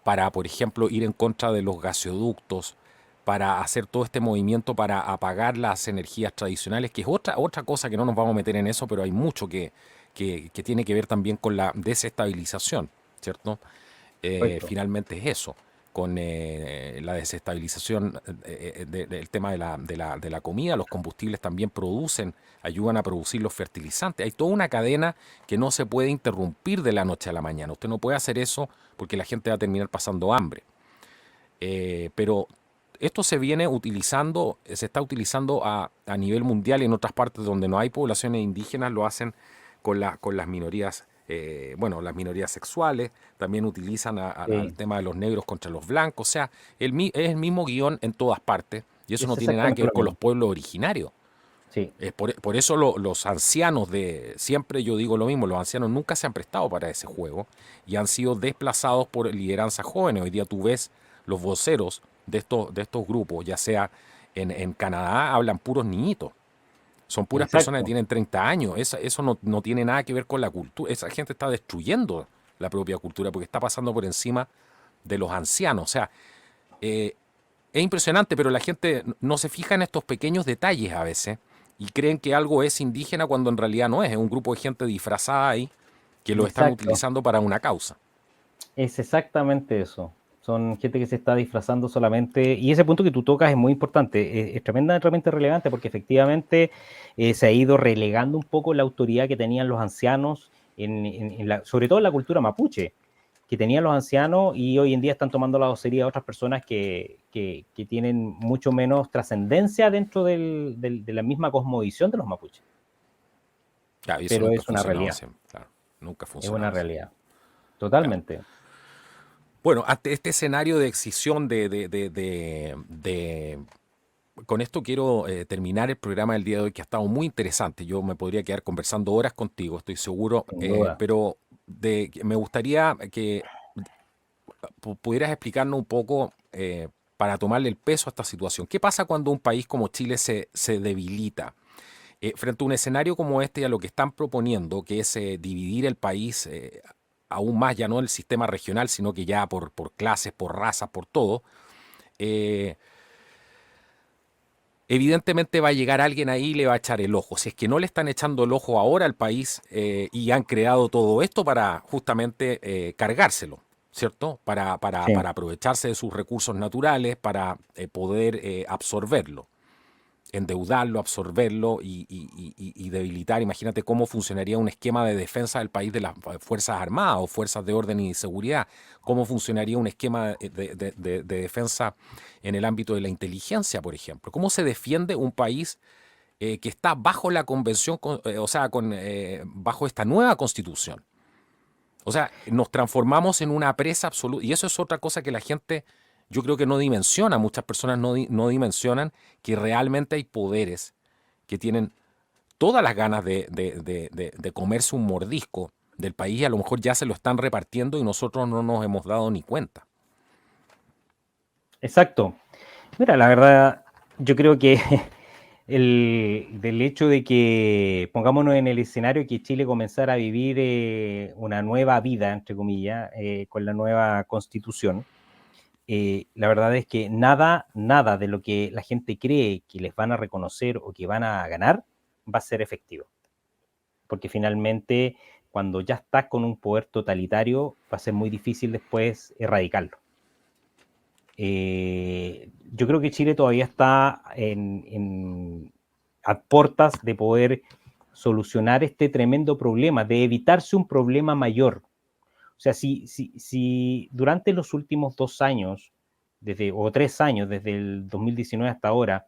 para, por ejemplo, ir en contra de los gasoductos, para hacer todo este movimiento para apagar las energías tradicionales, que es otra cosa que no nos vamos a meter en eso, pero hay mucho que tiene que ver también con la desestabilización, ¿cierto? correcto. Finalmente es eso, con la desestabilización del tema de la comida. Los combustibles también ayudan a producir los fertilizantes. Hay toda una cadena que no se puede interrumpir de la noche a la mañana. Usted no puede hacer eso porque la gente va a terminar pasando hambre. Pero esto se está utilizando a nivel mundial, y en otras partes donde no hay poblaciones indígenas lo hacen con las minorías, bueno, las minorías sexuales, también utilizan al Sí, tema de los negros contra los blancos. O sea, es el mismo guión en todas partes, y eso no es tiene nada que exactamente ver lo con los mismo. pueblos originarios. Sí, Por eso los ancianos siempre yo digo lo mismo, los ancianos nunca se han prestado para ese juego y han sido desplazados por lideranzas jóvenes. Hoy día tú ves los voceros de estos grupos, ya sea en Canadá, hablan puros niñitos. Son puras personas que exacto. tienen 30 años. Eso no tiene nada que ver con la cultura. Esa gente está destruyendo la propia cultura porque está pasando por encima de los ancianos. O sea, eh, es impresionante, pero la gente no se fija en estos pequeños detalles a veces y creen que algo es indígena cuando en realidad no es. Es un grupo de gente disfrazada ahí que lo están Exacto, utilizando para una causa. es exactamente eso. Son gente que se está disfrazando solamente, y ese punto que tú tocas es muy importante, es tremendamente relevante, porque efectivamente se ha ido relegando un poco la autoridad que tenían los ancianos, sobre todo en la cultura mapuche. que tenían los ancianos y hoy en día están tomando la vocería de otras personas que tienen mucho menos trascendencia dentro de la misma cosmovisión de los mapuches. Claro, y eso Pero nunca ha es una funcionado realidad, así, claro, nunca ha es una funcionado así. realidad, Claro. totalmente. Bueno, ante este escenario de excisión con esto quiero terminar el programa del día de hoy, que ha estado muy interesante. Yo me podría quedar conversando horas contigo, estoy seguro, Sin duda. pero me gustaría que pudieras explicarnos un poco para tomarle el peso a esta situación. ¿Qué pasa cuando un país como Chile se debilita? Frente a un escenario como este y a lo que están proponiendo, que es dividir el país aún más, ya no el sistema regional, sino que ya por clases, por razas, por todo, eh, evidentemente va a llegar alguien ahí y le va a echar el ojo. Si es que no le están echando el ojo ahora al país y han creado todo esto para justamente cargárselo, ¿cierto? Sí. Para aprovecharse de sus recursos naturales, para poder absorberlo, endeudarlo, absorberlo y debilitar. Imagínate cómo funcionaría un esquema de defensa del país de las Fuerzas Armadas o Fuerzas de Orden y Seguridad, cómo funcionaría un esquema de defensa en el ámbito de la inteligencia, por ejemplo. ¿Cómo se defiende un país que está bajo la convención, o sea, bajo esta nueva constitución? O sea, nos transformamos en una presa absoluta. Y eso es otra cosa que la gente, yo creo que no dimensiona. Muchas personas no dimensionan que realmente hay poderes que tienen todas las ganas de comerse un mordisco del país y a lo mejor ya se lo están repartiendo y nosotros no nos hemos dado ni cuenta. Exacto. Mira, la verdad, yo creo que del hecho de que, pongámonos en el escenario que Chile comenzara a vivir una nueva vida, entre comillas, con la nueva constitución, la verdad es que nada de lo que la gente cree que les van a reconocer o que van a ganar va a ser efectivo. Porque finalmente, cuando ya estás con un poder totalitario, va a ser muy difícil después erradicarlo. Yo creo que Chile todavía está a puertas de poder solucionar este tremendo problema, de evitarse un problema mayor. O sea, si durante los últimos 2 años, o 3 años, desde el 2019 hasta ahora,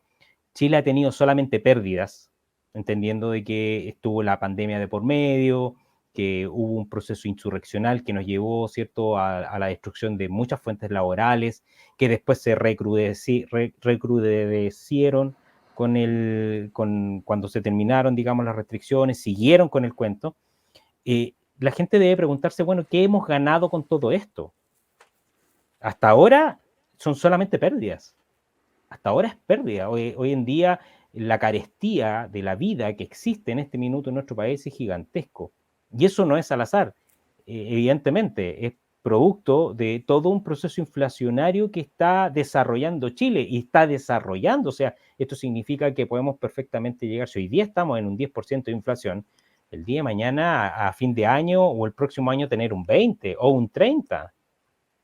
Chile ha tenido solamente pérdidas, entendiendo de que estuvo la pandemia de por medio, que hubo un proceso insurreccional que nos llevó, ¿cierto?, a la destrucción de muchas fuentes laborales, que después se recrudecieron cuando se terminaron, digamos, las restricciones, siguieron con el cuento. La gente debe preguntarse, bueno, ¿qué hemos ganado con todo esto? Hasta ahora son solamente pérdidas. Hasta ahora es pérdida. Hoy en día la carestía de la vida que existe en este minuto en nuestro país es gigantesco. Y eso no es al azar. Evidentemente, es producto de todo un proceso inflacionario que está desarrollando Chile y está desarrollando. O sea, esto significa que podemos perfectamente llegar, si hoy día estamos en un 10% de inflación, el día de mañana a fin de año o el próximo año tener un 20 o un 30.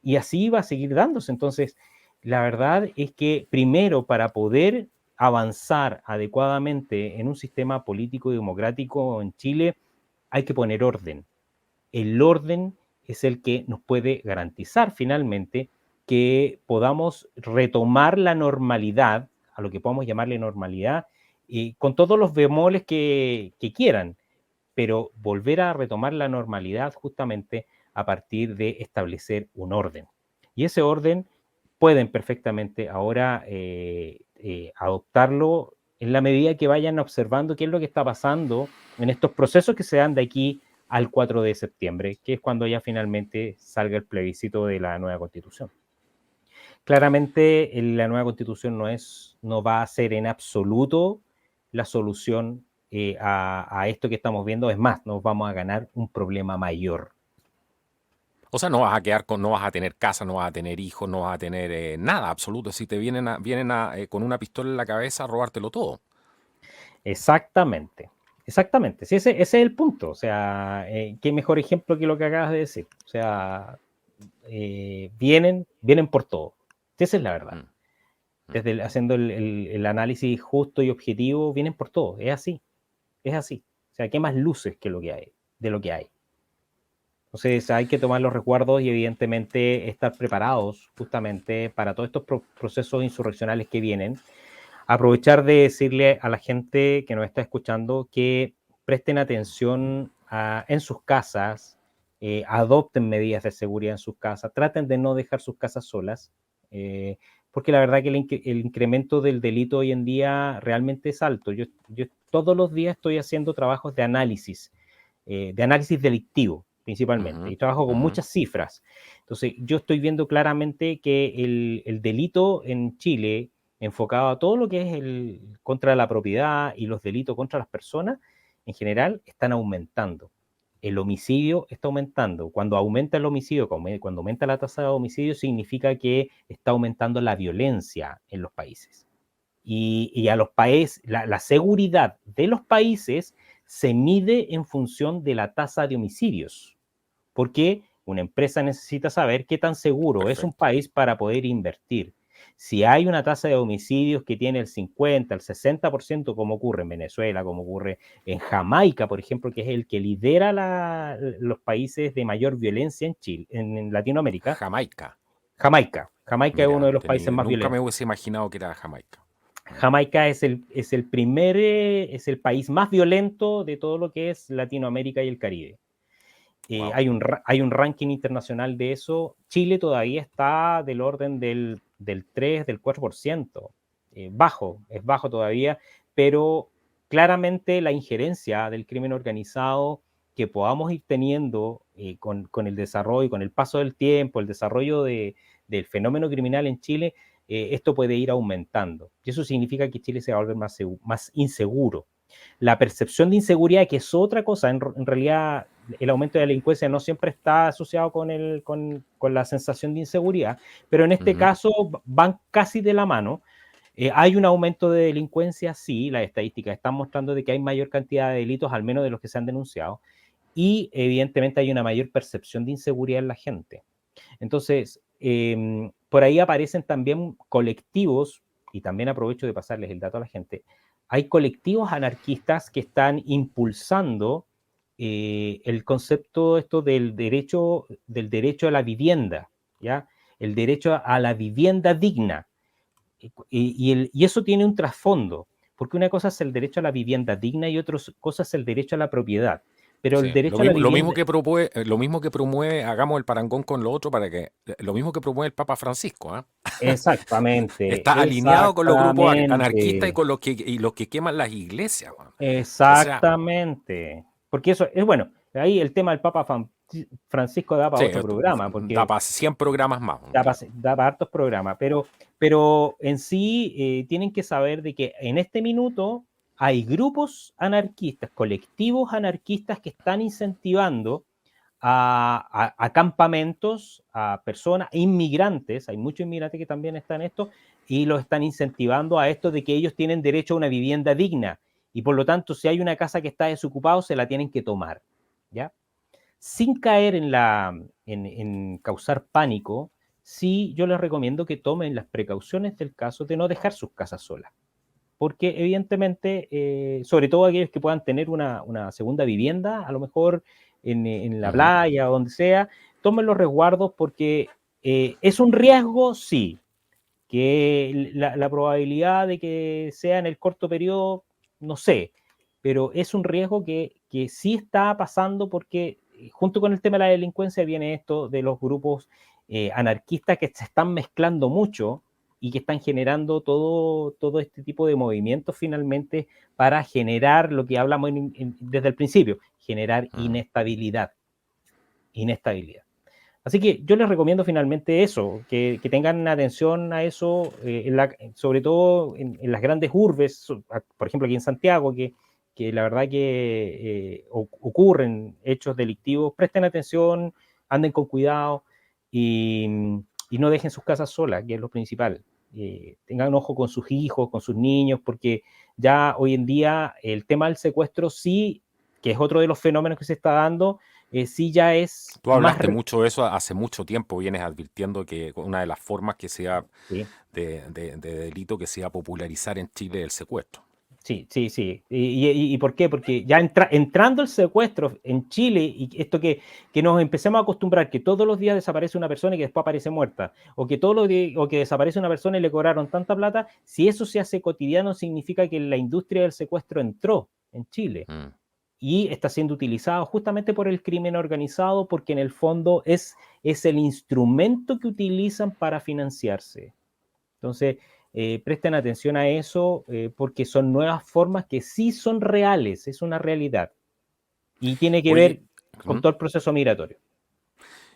Y así va a seguir dándose. Entonces, la verdad es que primero para poder avanzar adecuadamente en un sistema político y democrático en Chile, hay que poner orden. El orden es el que nos puede garantizar finalmente que podamos retomar la normalidad, a lo que podamos llamarle normalidad, con todos los bemoles que quieran, pero volver a retomar la normalidad justamente a partir de establecer un orden. Y ese orden pueden perfectamente ahora adoptarlo en la medida que vayan observando qué es lo que está pasando en estos procesos que se dan de aquí al 4 de septiembre, que es cuando ya finalmente salga el plebiscito de la nueva constitución. Claramente la nueva constitución no va a ser en absoluto la solución a esto que estamos viendo. Es más, nos vamos a ganar un problema mayor. O sea, no vas a quedar no vas a tener casa, no vas a tener hijos, no vas a tener nada absoluto. Si te con una pistola en la cabeza a robártelo todo. Exactamente, exactamente. Sí, ese es el punto. O sea, qué mejor ejemplo que lo que acabas de decir. O sea, vienen por todo. Esa es la verdad. Mm, mm. Haciendo el análisis justo y objetivo, vienen por todo. Es así. Es así. O sea, ¿qué más luces que lo que hay, de lo que hay? Entonces hay que tomar los resguardos y evidentemente estar preparados justamente para todos estos procesos insurreccionales que vienen. Aprovechar de decirle a la gente que nos está escuchando que presten atención en sus casas, adopten medidas de seguridad en sus casas, traten de no dejar sus casas solas, porque la verdad que el incremento del delito hoy en día realmente es alto. Yo todos los días estoy haciendo trabajos de análisis delictivo principalmente, Ujú, y trabajo con ujú. muchas cifras. Entonces, yo estoy viendo claramente que el delito en Chile, enfocado a todo lo que es el contra la propiedad y los delitos contra las personas, en general, están aumentando. El homicidio está aumentando. Cuando aumenta el homicidio, cuando aumenta la tasa de homicidio, significa que está aumentando la violencia en los países. Y a los países, la seguridad de los países se mide en función de la tasa de homicidios, porque una empresa necesita saber qué tan seguro es un Perfecto. país para poder invertir. Si hay una tasa de homicidios que tiene el 50, el 60%, como ocurre en Venezuela, como ocurre en Jamaica, por ejemplo, que es el que lidera los países de mayor violencia en Chile, en Latinoamérica, Jamaica. Jamaica es uno Mira, de los países más nunca me violentos. hubiese imaginado que era Jamaica. Jamaica es el país más violento de todo lo que es Latinoamérica y el Caribe. Wow. Hay un ranking internacional de eso. Chile todavía está del orden del 3, del 4%. Bajo, es bajo todavía, pero claramente la injerencia del crimen organizado que podamos ir teniendo con el desarrollo, con el paso del tiempo, el desarrollo del fenómeno criminal en Chile, esto puede ir aumentando. Y eso significa que Chile se va a volver más inseguro. La percepción de inseguridad, que es otra cosa, en realidad el aumento de la delincuencia no siempre está asociado con la sensación de inseguridad, pero en este Ujú. caso van casi de la mano. Hay un aumento de delincuencia, sí, las estadísticas están mostrando de que hay mayor cantidad de delitos, al menos de los que se han denunciado, y evidentemente hay una mayor percepción de inseguridad en la gente. Entonces, por ahí aparecen también colectivos, y también aprovecho de pasarles el dato a la gente, hay colectivos anarquistas que están impulsando el concepto esto del derecho a la vivienda, ¿ya? El derecho a la vivienda digna. Y eso tiene un trasfondo, porque una cosa es el derecho a la vivienda digna y otra cosa es el derecho a la propiedad. Pero el Sí, derecho a la vivienda, lo mismo que promueve, hagamos el parangón con lo otro para que, lo mismo que promueve el Papa Francisco, ¿ah? exactamente, Está alineado con los grupos anarquistas exactamente. y los que queman las iglesias, weón. O sea, Exactamente. Porque eso es bueno. Ahí el tema del Papa Francisco da para sí, otro programa, da porque para 100 programas más, claro. da para hartos programas. Pero en sí tienen que saber de que en este minuto hay grupos anarquistas, colectivos anarquistas que están incentivando a campamentos, a personas, inmigrantes, hay muchos inmigrantes que también están en esto, y los están incentivando a esto de que ellos tienen derecho a una vivienda digna, y por lo tanto, si hay una casa que está desocupada, se la tienen que tomar, ¿ya? Sin caer en causar pánico, sí yo les recomiendo que tomen las precauciones del caso de no dejar sus casas solas, porque evidentemente, sobre todo aquellos que puedan tener una segunda vivienda, a lo mejor en la Ujú. playa o donde sea, tomen los resguardos porque es un riesgo, sí, que la probabilidad de que sea en el corto periodo, no sé, pero es un riesgo que sí está pasando porque junto con el tema de la delincuencia viene esto de los grupos anarquistas que se están mezclando mucho y que están generando todo este tipo de movimientos finalmente para generar lo que hablamos desde el principio, generar Mm. inestabilidad. Inestabilidad. Así que yo les recomiendo finalmente eso, que tengan atención a eso, sobre todo en las grandes urbes, por ejemplo aquí en Santiago, que la verdad que ocurren hechos delictivos, presten atención, anden con cuidado y, y no dejen sus casas solas, que es lo principal. Tengan un ojo con sus hijos, con sus niños, porque ya hoy en día el tema del secuestro sí, que es otro de los fenómenos que se está dando, sí ya es Tú más hablaste mucho de eso hace mucho tiempo, vienes advirtiendo que una de las formas que sea sí, de delito que se iba a popularizar en Chile es el secuestro. Sí, sí, sí. ¿Y por qué? Porque ya entrando el secuestro en Chile, y esto que nos empecemos a acostumbrar, que todos los días desaparece una persona y que después aparece muerta, o que todos los días, o que desaparece una persona y le cobraron tanta plata, si eso se hace cotidiano, significa que la industria del secuestro entró en Chile Mm. y está siendo utilizado justamente por el crimen organizado, porque en el fondo es el instrumento que utilizan para financiarse. Entonces, presten atención a eso, porque son nuevas formas que sí son reales, es una realidad. Y tiene que Oye, ver con ¿mm? todo el proceso migratorio.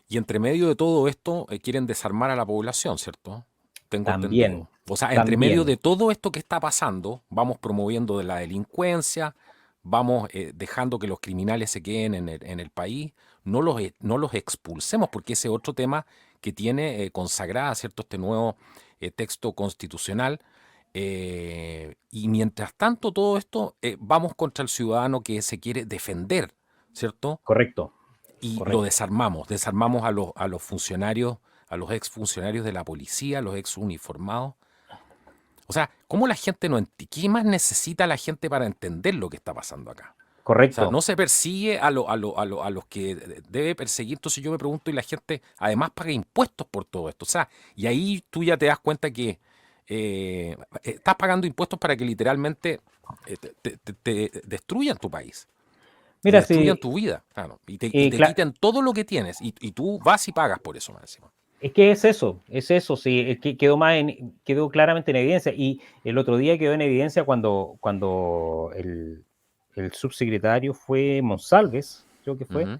Y entre medio de todo esto quieren desarmar a la población, ¿cierto? Tengo También, entendido. O sea, entre medio también, de todo esto que está pasando, vamos promoviendo de la delincuencia, vamos dejando que los criminales se queden en el país, no los expulsemos, porque ese otro tema que tiene consagrada, ¿cierto?, este nuevo texto constitucional. Y mientras tanto, todo esto, vamos contra el ciudadano que se quiere defender, ¿cierto? correcto, Y lo correcto. desarmamos a los funcionarios, a los exfuncionarios de la policía, a los ex uniformados. O sea, ¿cómo la gente no entiende? ¿Qué más necesita la gente para entender lo que está pasando acá? O sea, Correcto. no se persigue a los que debe perseguir. Entonces yo me pregunto, y la gente además paga impuestos por todo esto. O sea, y ahí tú ya te das cuenta que estás pagando impuestos para que literalmente te destruyan tu país y Mira, destruyan sí, tu vida, claro, y te claro, quiten todo lo que tienes, y tú vas y pagas por eso más encima. es que es eso, sí, es que quedó claramente en evidencia. Y el otro día quedó en evidencia cuando el subsecretario fue Monsalves, creo que fue, Ujú.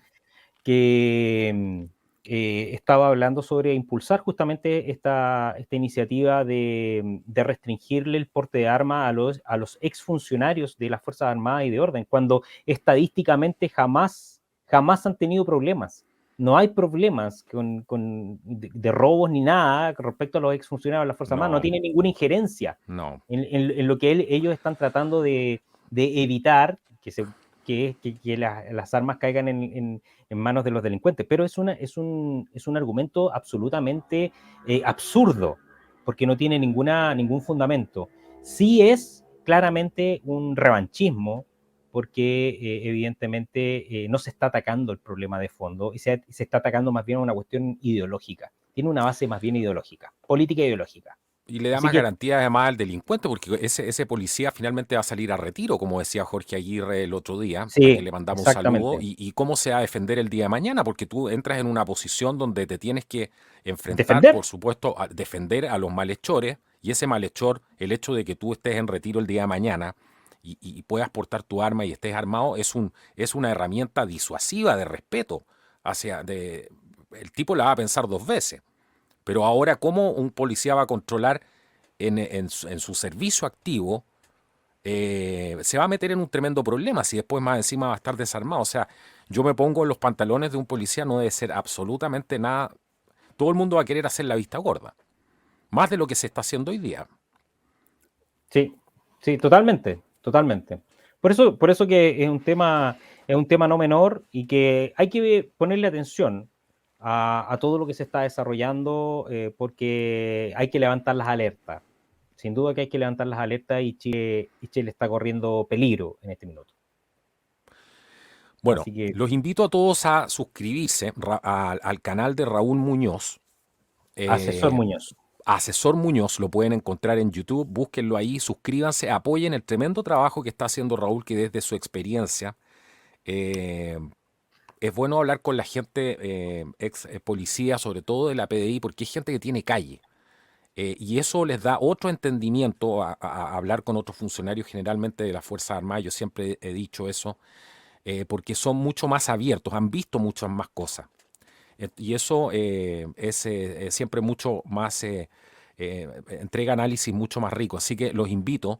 que estaba hablando sobre impulsar justamente esta iniciativa de restringirle el porte de armas a los exfuncionarios de las Fuerzas Armadas y de Orden, cuando estadísticamente jamás han tenido problemas. No hay problemas de robos ni nada respecto a los exfuncionarios de las Fuerzas Armadas, no No, tiene ninguna injerencia no. en lo que ellos están tratando de evitar que las armas caigan en manos de los delincuentes. Pero es un argumento absolutamente absurdo, porque no tiene ningún fundamento. Sí es claramente un revanchismo, porque evidentemente no se está atacando el problema de fondo y se está atacando más bien a una cuestión ideológica. Tiene una base más bien ideológica, política ideológica. Y le da Así más que, garantías además al delincuente, porque ese policía finalmente va a salir a retiro, como decía Jorge Aguirre el otro día, a quien sí, le mandamos un saludo, exactamente. y cómo se va a defender el día de mañana, porque tú entras en una posición donde te tienes que enfrentar, por Defender, supuesto, a defender a los malhechores, y ese malhechor, el hecho de que tú estés en retiro el día de mañana y puedas portar tu arma y estés armado, es una herramienta disuasiva de respeto el tipo la va a pensar dos veces. Pero ahora, ¿cómo un policía va a controlar en su servicio activo? Se va a meter en un tremendo problema si después más encima va a estar desarmado. O sea, yo me pongo en los pantalones de un policía, no debe ser absolutamente nada. Todo el mundo va a querer hacer la vista gorda, más de lo que se está haciendo hoy día. sí, sí, totalmente, totalmente. Por eso que es un tema no menor y que hay que ponerle atención a todo lo que se está desarrollando, porque hay que levantar las alertas. Sin duda que hay que levantar las alertas y Chile está corriendo peligro en este minuto. Bueno, Así que, los invito a todos a suscribirse al canal de Raúl Muñoz. asesor eh, Muñoz. Asesor Muñoz, lo pueden encontrar en YouTube, búsquenlo ahí, suscríbanse, apoyen el tremendo trabajo que está haciendo Raúl, que desde su experiencia eh, es bueno hablar con la gente ex policía, sobre todo de la PDI, porque es gente que tiene calle. Y eso les da otro entendimiento a hablar con otros funcionarios, generalmente de las Fuerzas Armadas. Yo siempre he dicho eso, porque son mucho más abiertos, han visto muchas más cosas. Y eso es siempre mucho más, entrega análisis mucho más rico. Así que los invito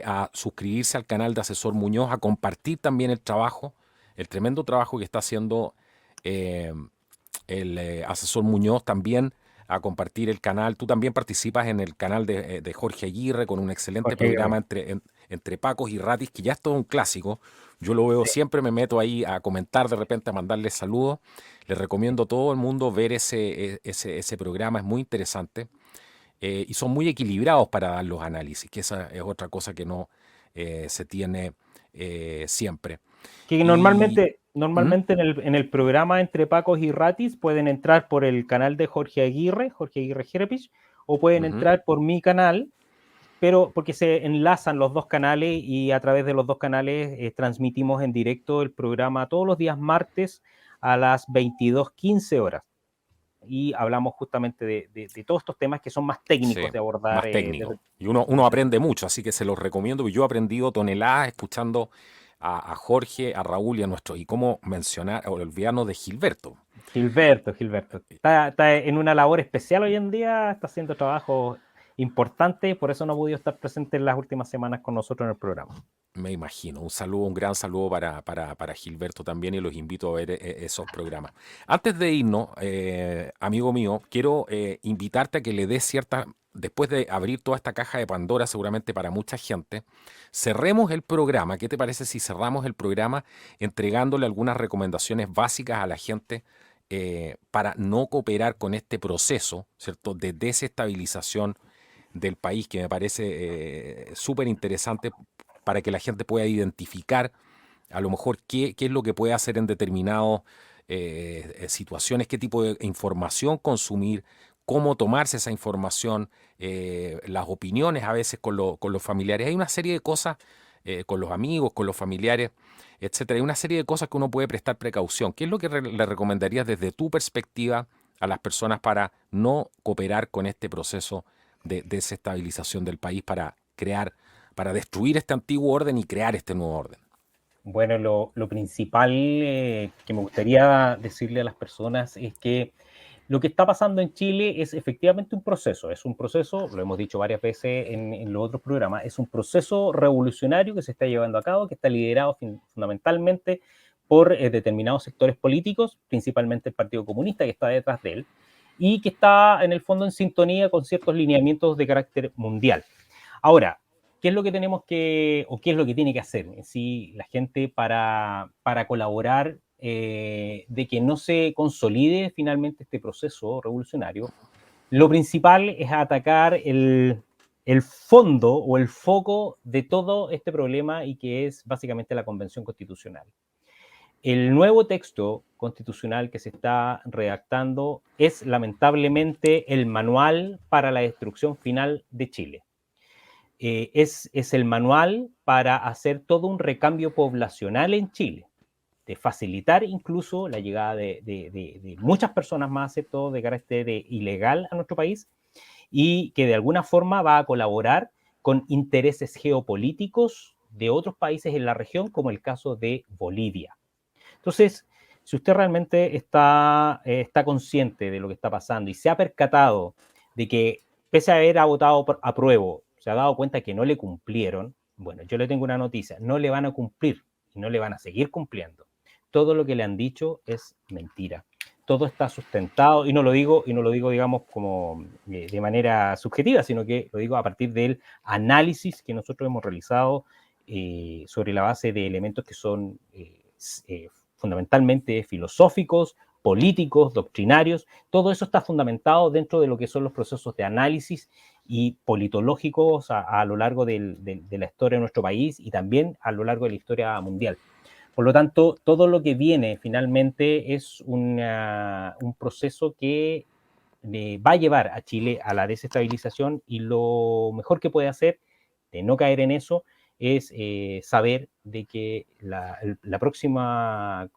a suscribirse al canal de Asesor Muñoz, a compartir también el trabajo, el tremendo trabajo que está haciendo eh, el Asesor Muñoz también, a compartir el canal. Tú también participas en el canal de Jorge Aguirre con un excelente Jorge programa Aguirre. entre Pacos y Ratis, que ya es todo un clásico. Yo lo veo Sí, siempre, me meto ahí a comentar de repente, a mandarles saludos. Les recomiendo a todo el mundo ver ese programa, es muy interesante. Y son muy equilibrados para dar los análisis, que esa es otra cosa que no se tiene siempre. Que Y, ¿Mm? normalmente en el programa Entre Pacos y Ratis pueden entrar por el canal de Jorge Aguirre Jerepich, o pueden Ujú. entrar por mi canal, pero porque se enlazan los dos canales y a través de los dos canales transmitimos en directo el programa todos los días martes a las 22:15 horas. Y hablamos justamente de todos estos temas que son más Sí, técnicos de abordar. más técnico. Y uno aprende mucho, así que se los recomiendo. Yo he aprendido toneladas escuchando a Jorge, a Raúl y a nuestro. Y cómo mencionar, o olvidarnos de Gilberto. Gilberto. Está en una labor especial hoy en día, está haciendo trabajo importante, por eso no ha podido estar presente en las últimas semanas con nosotros en el programa. Me imagino. Un saludo, un gran saludo para Gilberto también y los invito a ver esos programas. Antes de irnos, amigo mío, quiero invitarte a que le des cierta, después de abrir toda esta caja de Pandora, seguramente para mucha gente, cerremos el programa. ¿Qué te parece si cerramos el programa entregándole algunas recomendaciones básicas a la gente para no cooperar con este proceso, ¿cierto?, de desestabilización del país, que me parece súper interesante para que la gente pueda identificar a lo mejor qué es lo que puede hacer en determinadas situaciones, qué tipo de información consumir, cómo tomarse esa información, las opiniones a veces con los familiares. Hay una serie de cosas con los amigos, con los familiares, etcétera. Hay una serie de cosas que uno puede prestar precaución. ¿Qué es lo que le recomendarías desde tu perspectiva a las personas para no cooperar con este proceso de desestabilización del país para crear, para destruir este antiguo orden y crear este nuevo orden? Bueno, lo principal que me gustaría decirle a las personas es que lo que está pasando en Chile es efectivamente es un proceso, lo hemos dicho varias veces en los otros programas, es un proceso revolucionario que se está llevando a cabo, que está liderado fundamentalmente por determinados sectores políticos, principalmente el Partido Comunista que está detrás de él, y que está en el fondo en sintonía con ciertos lineamientos de carácter mundial. Ahora, ¿qué es lo que tenemos que, o qué es lo que tiene que hacer si la gente para colaborar de que no se consolide finalmente este proceso revolucionario? Lo principal es atacar el fondo o el foco de todo este problema, y que es básicamente la Convención Constitucional. El nuevo texto constitucional que se está redactando es lamentablemente el manual para la destrucción final de Chile. Es el manual para hacer todo un recambio poblacional en Chile, de facilitar incluso la llegada de muchas personas más, ¿cierto?, de carácter ilegal a nuestro país, y que de alguna forma va a colaborar con intereses geopolíticos de otros países en la región, como el caso de Bolivia. Entonces, si usted realmente está consciente de lo que está pasando y se ha percatado de que, pese a haber votado por apruebo, se ha dado cuenta que no le cumplieron, bueno, yo le tengo una noticia: no le van a cumplir y no le van a seguir cumpliendo. Todo lo que le han dicho es mentira. Todo está sustentado, y no lo digo, digamos, como de manera subjetiva, sino que lo digo a partir del análisis que nosotros hemos realizado sobre la base de elementos que son fundamentalmente filosóficos, políticos, doctrinarios. Todo eso está fundamentado dentro de lo que son los procesos de análisis y politológicos a lo largo de la historia de nuestro país, y también a lo largo de la historia mundial. Por lo tanto, todo lo que viene finalmente es un proceso que va a llevar a Chile a la desestabilización, y lo mejor que puede hacer de no caer en eso es saber de que la próxima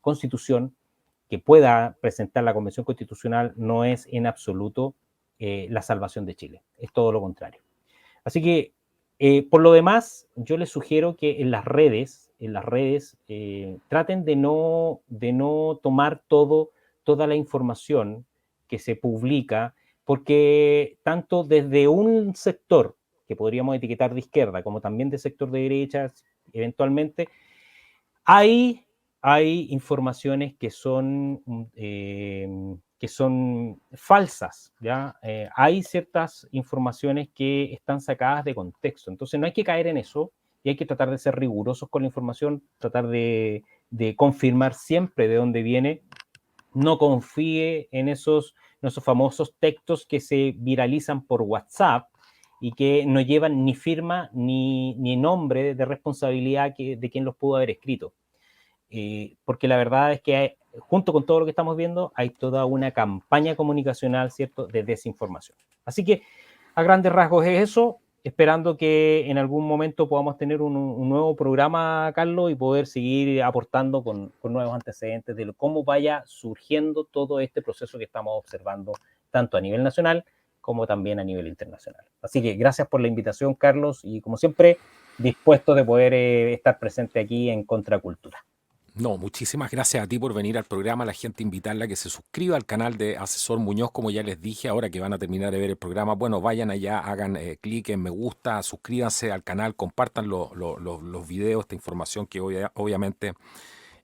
constitución que pueda presentar la Convención Constitucional no es en absoluto la salvación de Chile, es todo lo contrario. Así que, por lo demás, yo les sugiero que en las redes traten de no tomar toda la información que se publica, porque tanto desde un sector que podríamos etiquetar de izquierda, como también de sector de derecha, eventualmente, hay, hay informaciones que son falsas, ¿ya? Hay ciertas informaciones que están sacadas de contexto, entonces no hay que caer en eso, y hay que tratar de ser rigurosos con la información, tratar de confirmar siempre de dónde viene. No confíe en esos famosos textos que se viralizan por WhatsApp y que no llevan ni firma ni nombre de responsabilidad de quien los pudo haber escrito. Porque la verdad es que junto con todo lo que estamos viendo, hay toda una campaña comunicacional, ¿cierto?, de desinformación. Así que a grandes rasgos es eso, esperando que en algún momento podamos tener un nuevo programa, Carlos, y poder seguir aportando con nuevos antecedentes de cómo vaya surgiendo todo este proceso que estamos observando, tanto a nivel nacional como también a nivel internacional. Así que gracias por la invitación, Carlos, y como siempre, dispuesto de poder estar presente aquí en Contracultura. No, muchísimas gracias a ti por venir al programa. La gente invitarla a que se suscriba al canal de Asesor Muñoz, como ya les dije, ahora que van a terminar de ver el programa. Bueno, vayan allá, hagan clic en me gusta, suscríbanse al canal, compartan los videos, esta información que obviamente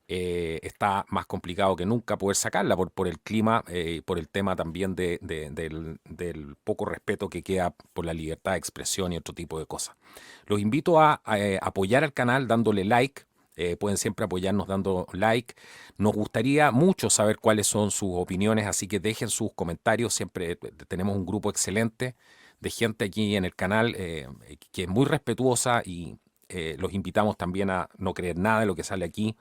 está más complicado que nunca poder sacarla por el clima, por el tema también del poco respeto que queda por la libertad de expresión y otro tipo de cosas. Los invito a apoyar al canal dándole like. Pueden siempre apoyarnos dando like. Nos gustaría mucho saber cuáles son sus opiniones, así que dejen sus comentarios. Siempre tenemos un grupo excelente de gente aquí en el canal que es muy respetuosa y los invitamos también a no creer nada de lo que sale aquí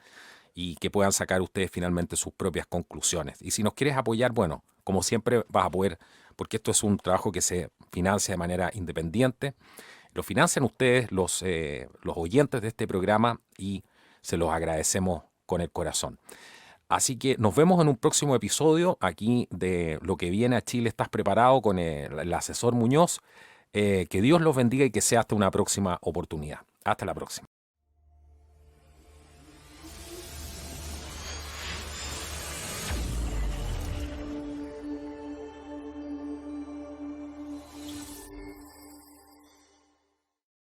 y que puedan sacar ustedes finalmente sus propias conclusiones. Y si nos quieres apoyar, bueno, como siempre vas a poder, porque esto es un trabajo que se financia de manera independiente. Lo financian ustedes, los oyentes de este programa, y se los agradecemos con el corazón. Así que nos vemos en un próximo episodio aquí de Lo que viene a Chile. ¿Estás preparado? Con el asesor Muñoz. Que Dios los bendiga y que sea hasta una próxima oportunidad. Hasta la próxima.